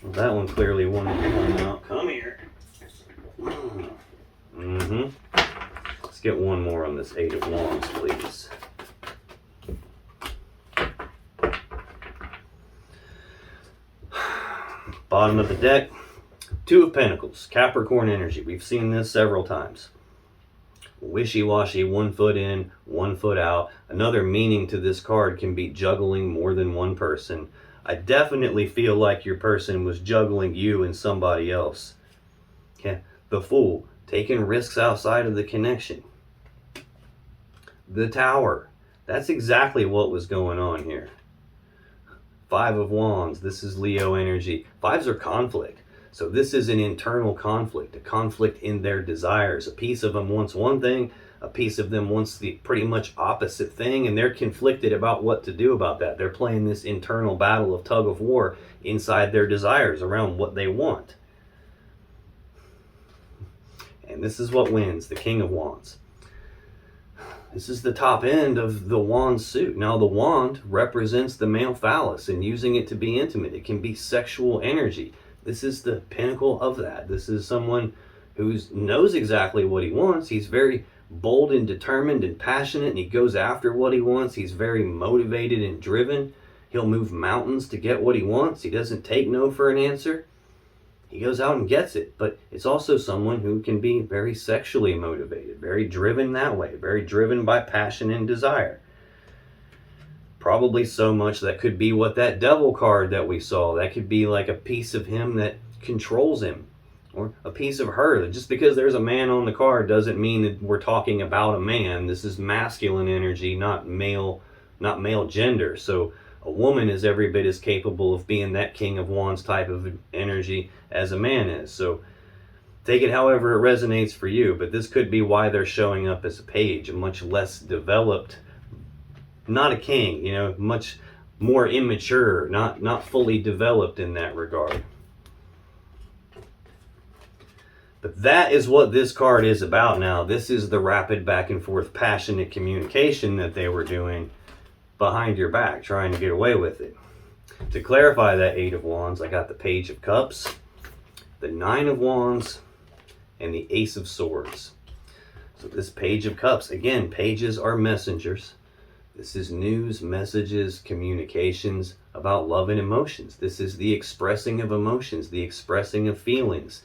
Well, that one clearly wanted to come out. Come here. Let's get one more on this Eight of Wands, please. Bottom of the deck, Two of Pentacles, Capricorn energy. We've seen this several times. Wishy-washy, 1 foot in, 1 foot out. Another meaning to this card can be juggling more than one person. I definitely feel like your person was juggling you and somebody else. Yeah, the Fool, taking risks outside of the connection. The Tower, that's exactly what was going on here. Five of Wands, this is Leo energy. Fives are conflict. So this is an internal conflict, a conflict in their desires. A piece of them wants one thing, a piece of them wants the pretty much opposite thing, and they're conflicted about what to do about that. They're playing this internal battle of tug of war inside their desires around what they want. And this is what wins, the King of Wands. This is the top end of the wand suit. Now the wand represents the male phallus, and using it to be intimate. It can be sexual energy. This is the pinnacle of that. This is someone who knows exactly what he wants. He's very bold and determined and passionate, and he goes after what he wants. He's very motivated and driven. He'll move mountains to get what he wants. He doesn't take no for an answer. He goes out and gets it. But it's also someone who can be very sexually motivated, very driven that way, very driven by passion and desire. Probably so much that could be what that Devil card that we saw, that could be like a piece of him that controls him, or a piece of her. Just because there's a man on the card doesn't mean that we're talking about a man. This is masculine energy, not male gender. So a woman is every bit as capable of being that King of Wands type of energy as a man is. So take it however it resonates for you, but this could be why they're showing up as a page, a much less developed, not a king, you know, much more immature, not fully developed in that regard. But that is what this card is about now. This is the rapid back and forth passionate communication that they were doing behind your back, trying to get away with it. To clarify that Eight of Wands, I got the Page of Cups, the Nine of Wands, and the Ace of Swords. So this Page of Cups, again, pages are messengers. This is news, messages, communications about love and emotions. This is the expressing of emotions, the expressing of feelings.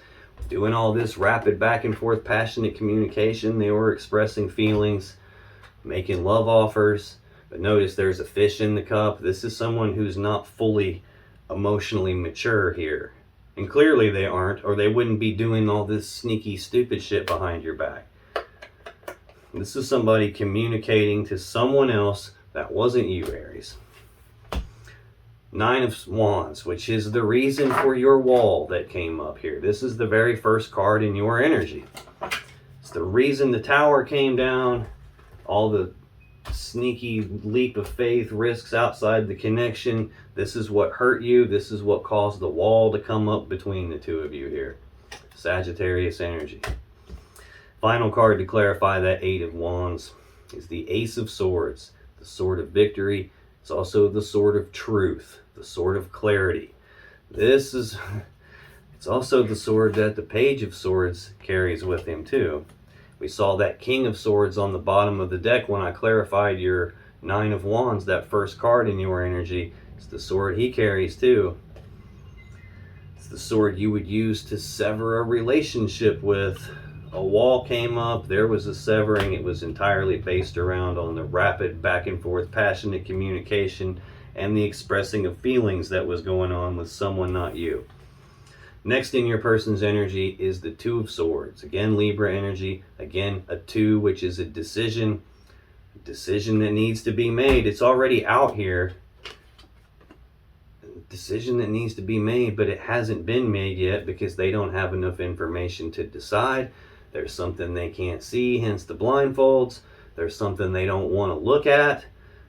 Doing all this rapid back and forth passionate communication, they were expressing feelings, making love offers. But notice there's a fish in the cup. This is someone who's not fully emotionally mature here. And clearly they aren't, or they wouldn't be doing all this sneaky, stupid shit behind your back. This is somebody communicating to someone else that wasn't you, Aries. Nine of Wands, which is the reason for your wall that came up here. This is the very first card in your energy. It's the reason the Tower came down. All the sneaky leap of faith, risks outside the connection. This is what hurt you. This is what caused the wall to come up between the two of you here. Sagittarius energy. Final card to clarify that Eight of Wands. is the Ace of Swords, the sword of victory. It's also the sword of truth, the sword of clarity. It's also the sword that the Page of Swords carries with him too. We saw that King of Swords on the bottom of the deck when I clarified your Nine of Wands, that first card in your energy. It's the sword he carries too. It's the sword you would use to sever a relationship with. A wall came up, there was a severing. It was entirely based around on the rapid back and forth passionate communication and the expressing of feelings that was going on with someone not you. Next in your person's energy is the Two of Swords. Again, Libra energy. Again, a 2, which is a decision that needs to be made. It's already out here. Decision that needs to be made, but it hasn't been made yet because they don't have enough information to decide. There's something they can't see, hence the blindfolds. There's something they don't want to look at,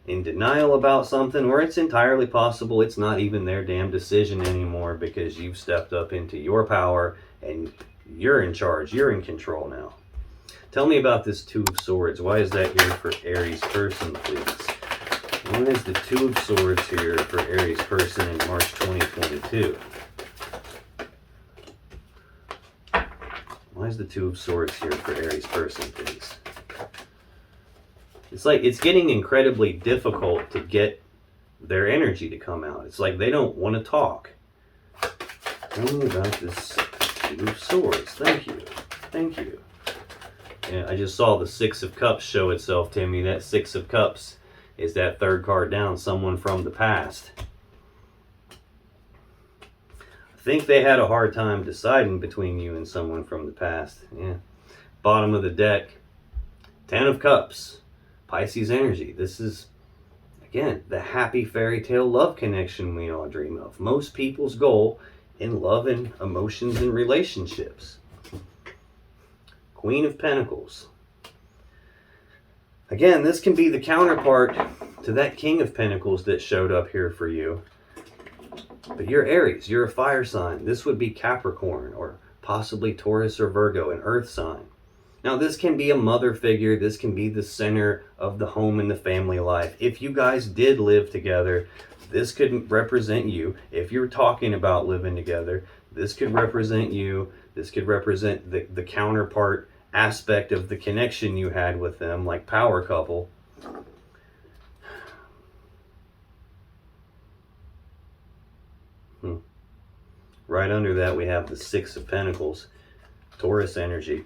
in denial about something, or it's entirely possible it's not even their damn decision anymore because you've stepped up into your power and you're in charge, you're in control now. Tell me about this Two of Swords. Why is that here for Aries person, please? Why is the Two of Swords here for Aries person in March 2022? Why is the Two of Swords here for Aries person, please? It's like it's getting incredibly difficult to get their energy to come out. It's like they don't want to talk. Tell me about this Two of Swords. Thank you. Thank you. Yeah, I just saw the Six of Cups show itself to me. That Six of Cups is that third card down, someone from the past. I think they had a hard time deciding between you and someone from the past. Yeah. Bottom of the deck, Ten of Cups, Pisces energy. This is, again, the happy fairy tale love connection we all dream of. Most people's goal in love and emotions and relationships. Queen of Pentacles. Again, this can be the counterpart to that King of Pentacles that showed up here for you. But you're Aries, you're a fire sign. This would be Capricorn or possibly Taurus or Virgo, an earth sign. Now this can be a mother figure, this can be the center of the home and the family life. If you guys did live together, this could represent you. If you're talking about living together, this could represent you. This could represent the counterpart aspect of the connection you had with them, like power couple. Right under that we have the Six of Pentacles, Taurus energy.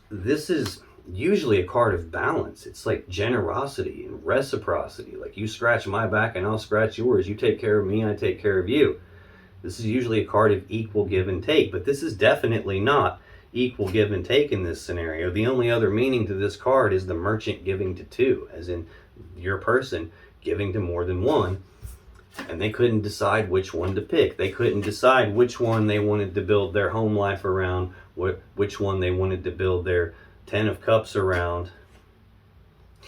This is usually a card of balance. It's like generosity and reciprocity. Like you scratch my back and I'll scratch yours. You take care of me, I take care of you. This is usually a card of equal give and take, but this is definitely not equal give and take in this scenario. The only other meaning to this card is the merchant giving to two, as in your person giving to more than one, and they couldn't decide which one to pick. They couldn't decide which one they wanted to build their home life around, which one they wanted to build their Ten of Cups around.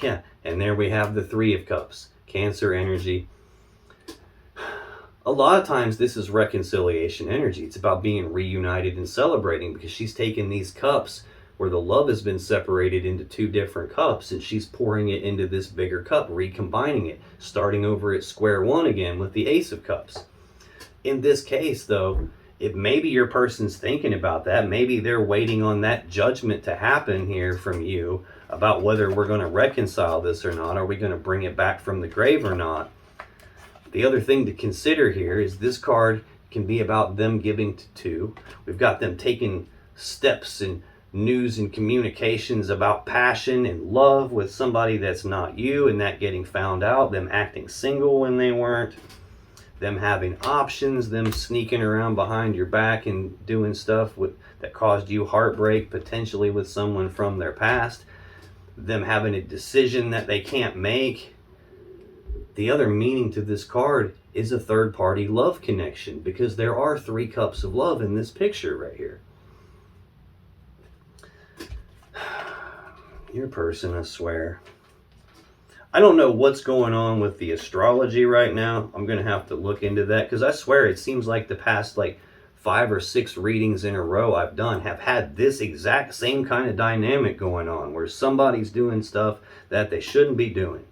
Yeah, and there we have the Three of Cups, Cancer energy. A lot of times this is reconciliation energy. It's about being reunited and celebrating, because she's taken these cups where the love has been separated into two different cups, and she's pouring it into this bigger cup, recombining it, starting over at square one again with the Ace of Cups. In this case, though, if maybe your person's thinking about that, maybe they're waiting on that judgment to happen here from you about whether we're going to reconcile this or not. Are we going to bring it back from the grave or not? The other thing to consider here is this card can be about them giving to two. We've got them taking steps in news and communications about passion and love with somebody that's not you, and that getting found out, them acting single when they weren't, them having options, them sneaking around behind your back and doing stuff that caused you heartbreak, potentially with someone from their past, them having a decision that they can't make. The other meaning to this card is a third-party love connection, because there are three cups of love in this picture right here. Your person, I swear. I don't know what's going on with the astrology right now. I'm going to have to look into that, because I swear it seems like the past 5 or 6 readings in a row I've done have had this exact same kind of dynamic going on, where somebody's doing stuff that they shouldn't be doing.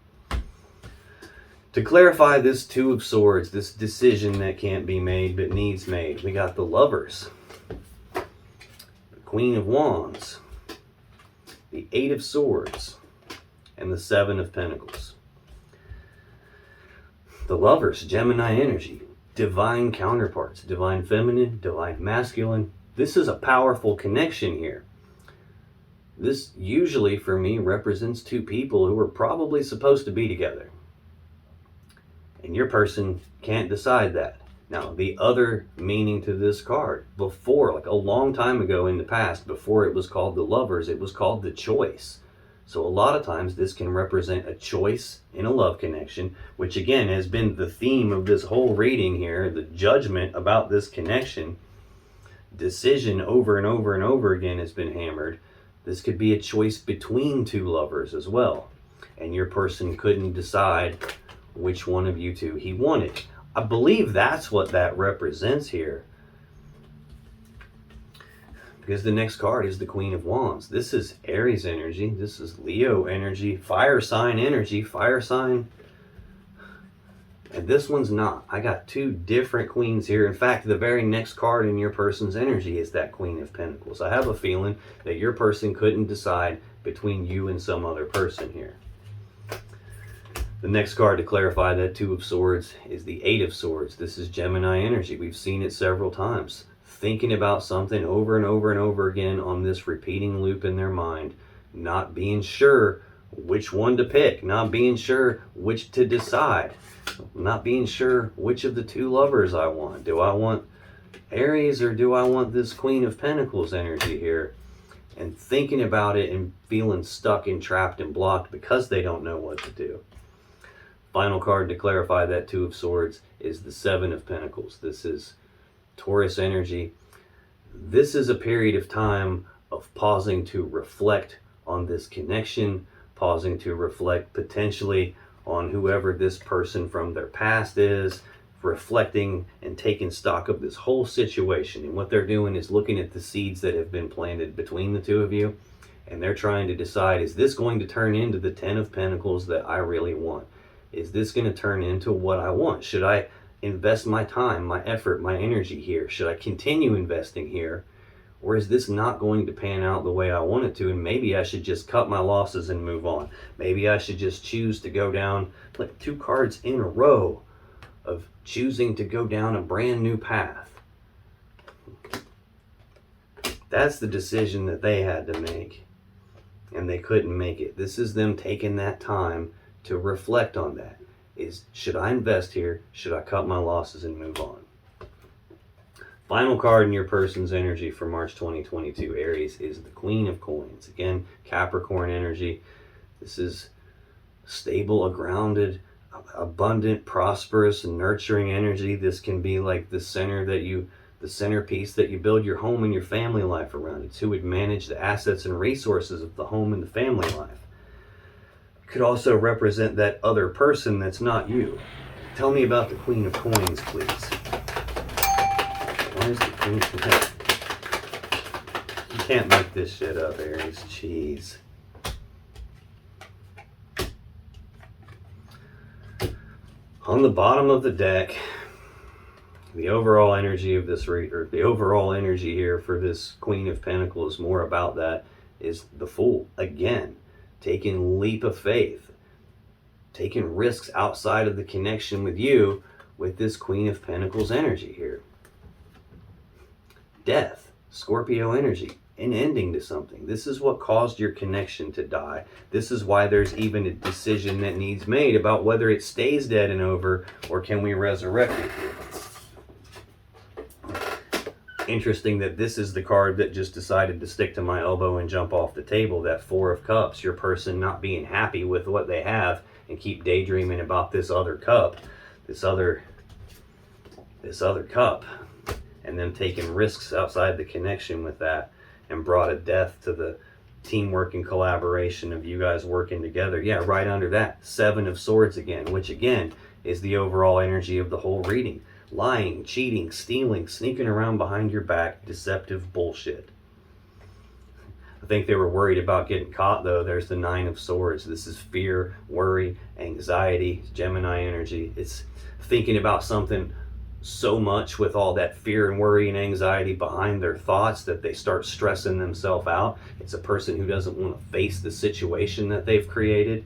To clarify this Two of Swords, this decision that can't be made but needs made, we got the Lovers, the Queen of Wands, the Eight of Swords, and the Seven of Pentacles. The Lovers, Gemini energy, divine counterparts, divine feminine, divine masculine. This is a powerful connection here. This usually for me represents two people who are probably supposed to be together. And your person can't decide that. Now, the other meaning to this card, before, like a long time ago in the past, before it was called the Lovers, it was called the Choice. So a lot of times this can represent a choice in a love connection, which again has been the theme of this whole reading here, the judgment about this connection. Decision over and over and over again has been hammered. This could be a choice between two lovers as well. And your person couldn't decide which one of you two he wanted. I believe that's what that represents here. Because the next card is the Queen of Wands. This is Aries energy. This is Leo energy. Fire sign energy. Fire sign. And this one's not. I got two different queens here. In fact, the very next card in your person's energy is that Queen of Pentacles. I have a feeling that your person couldn't decide between you and some other person here. The next card to clarify that Two of Swords is the Eight of Swords. This is Gemini energy. We've seen it several times. Thinking about something over and over and over again on this repeating loop in their mind, not being sure which one to pick, not being sure which to decide, not being sure which of the two lovers I want. Do I want Aries or do I want this Queen of Pentacles energy here? And thinking about it and feeling stuck and trapped and blocked because they don't know what to do. Final card to clarify that Two of Swords is the Seven of Pentacles. This is Taurus energy. This is a period of time of pausing to reflect on this connection, pausing to reflect potentially on whoever this person from their past is, reflecting and taking stock of this whole situation. And what they're doing is looking at the seeds that have been planted between the two of you, and they're trying to decide, is this going to turn into the Ten of Pentacles that I really want? Is this going to turn into what I want? Should I invest my time, my effort, my energy here? Should I continue investing here? Or is this not going to pan out the way I want it to? And maybe I should just cut my losses and move on. Maybe I should just choose to go down, like two cards in a row of choosing to go down a brand new path. That's the decision that they had to make. And they couldn't make it. This is them taking that time to reflect on that. Is, should I invest here? Should I cut my losses and move on? Final card in your person's energy for March 2022, Aries, is the Queen of Coins. Again, Capricorn energy. This is stable, a grounded, abundant, prosperous, and nurturing energy. This can be like the centerpiece that you build your home and your family life around. It's who would manage the assets and resources of the home and the family life. Could also represent that other person that's not you. Tell me about the Queen of Coins, please. Why is the Queen of Coins? You can't make this shit up, Aries. Jeez. On the bottom of the deck, the overall energy of this reader, the overall energy here for this Queen of Pentacles, more about that, is the Fool. Again, taking leap of faith, taking risks outside of the connection with you with this Queen of Pentacles energy here. Death, Scorpio energy, an ending to something. This is what caused your connection to die. This is why there's even a decision that needs made about whether it stays dead and over or can we resurrect it here. Interesting that this is the card that just decided to stick to my elbow and jump off the table, that Four of Cups. Your person not being happy with what they have and keep daydreaming about this other cup, this other cup, and them taking risks outside the connection with that, and brought a death to the teamwork and collaboration of you guys working together. Yeah, right under that, Seven of Swords again, which again is the overall energy of the whole reading. Lying, cheating, stealing, sneaking around behind your back, deceptive bullshit. I think they were worried about getting caught, though. There's the Nine of Swords. This is fear, worry, anxiety, Gemini energy. It's thinking about something so much with all that fear and worry and anxiety behind their thoughts that they start stressing themselves out. It's a person who doesn't want to face the situation that they've created.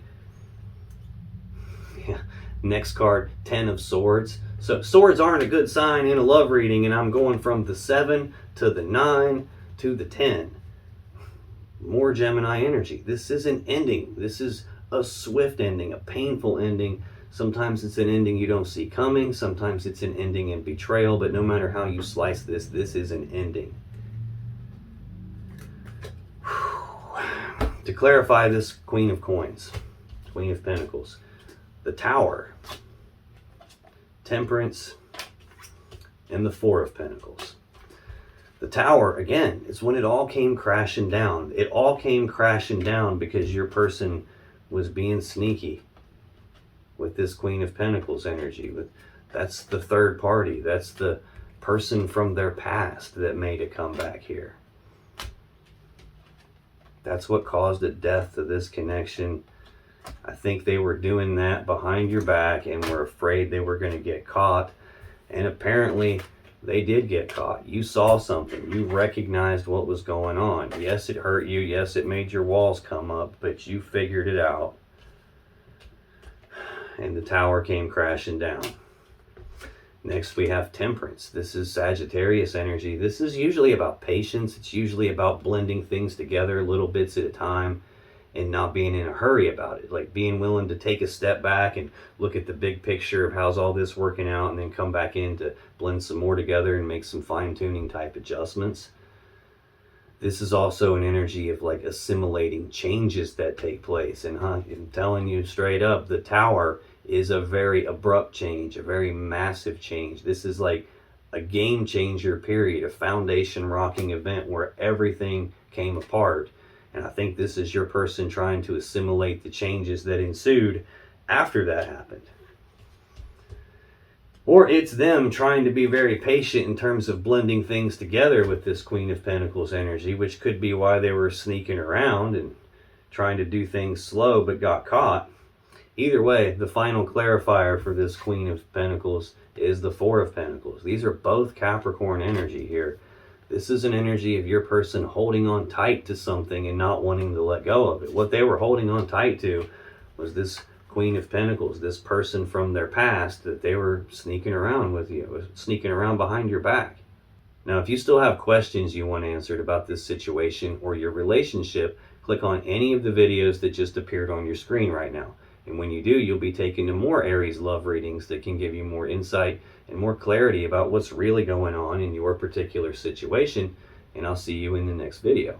Yeah. Next card, Ten of Swords. So swords aren't a good sign in a love reading, and I'm going from the 7 to the 9 to the 10. More Gemini energy. This is an ending. This is a swift ending, a painful ending. Sometimes it's an ending you don't see coming. Sometimes it's an ending in betrayal. But no matter how you slice this, this is an ending. To clarify this Queen of Coins, Queen of Pentacles, the Tower, Temperance, and the Four of Pentacles. The Tower, again, is when it all came crashing down. It all came crashing down because your person was being sneaky with this Queen of Pentacles energy. That's the third party. That's the person from their past that made a comeback here. That's what caused the death of this connection. I think they were doing that behind your back and were afraid they were going to get caught. And apparently they did get caught. You saw something. You recognized what was going on. Yes, it hurt you. Yes, it made your walls come up, but you figured it out. And the Tower came crashing down. Next, we have Temperance. This is Sagittarius energy. This is usually about patience. It's usually about blending things together little bits at a time and not being in a hurry about it. Like being willing to take a step back and look at the big picture of how's all this working out and then come back in to blend some more together and make some fine-tuning type adjustments. This is also an energy of like assimilating changes that take place. And I'm telling you straight up, the Tower is a very abrupt change, a very massive change. This is like a game changer period, a foundation rocking event where everything came apart. And I think this is your person trying to assimilate the changes that ensued after that happened. Or it's them trying to be very patient in terms of blending things together with this Queen of Pentacles energy, which could be why they were sneaking around and trying to do things slow but got caught. Either way, the final clarifier for this Queen of Pentacles is the Four of Pentacles. These are both Capricorn energy here. This is an energy of your person holding on tight to something and not wanting to let go of it. What they were holding on tight to was this Queen of Pentacles, this person from their past that they were sneaking around with you, sneaking around behind your back. Now, if you still have questions you want answered about this situation or your relationship, click on any of the videos that just appeared on your screen right now. And when you do, you'll be taken to more Aries love readings that can give you more insight and more clarity about what's really going on in your particular situation. And I'll see you in the next video.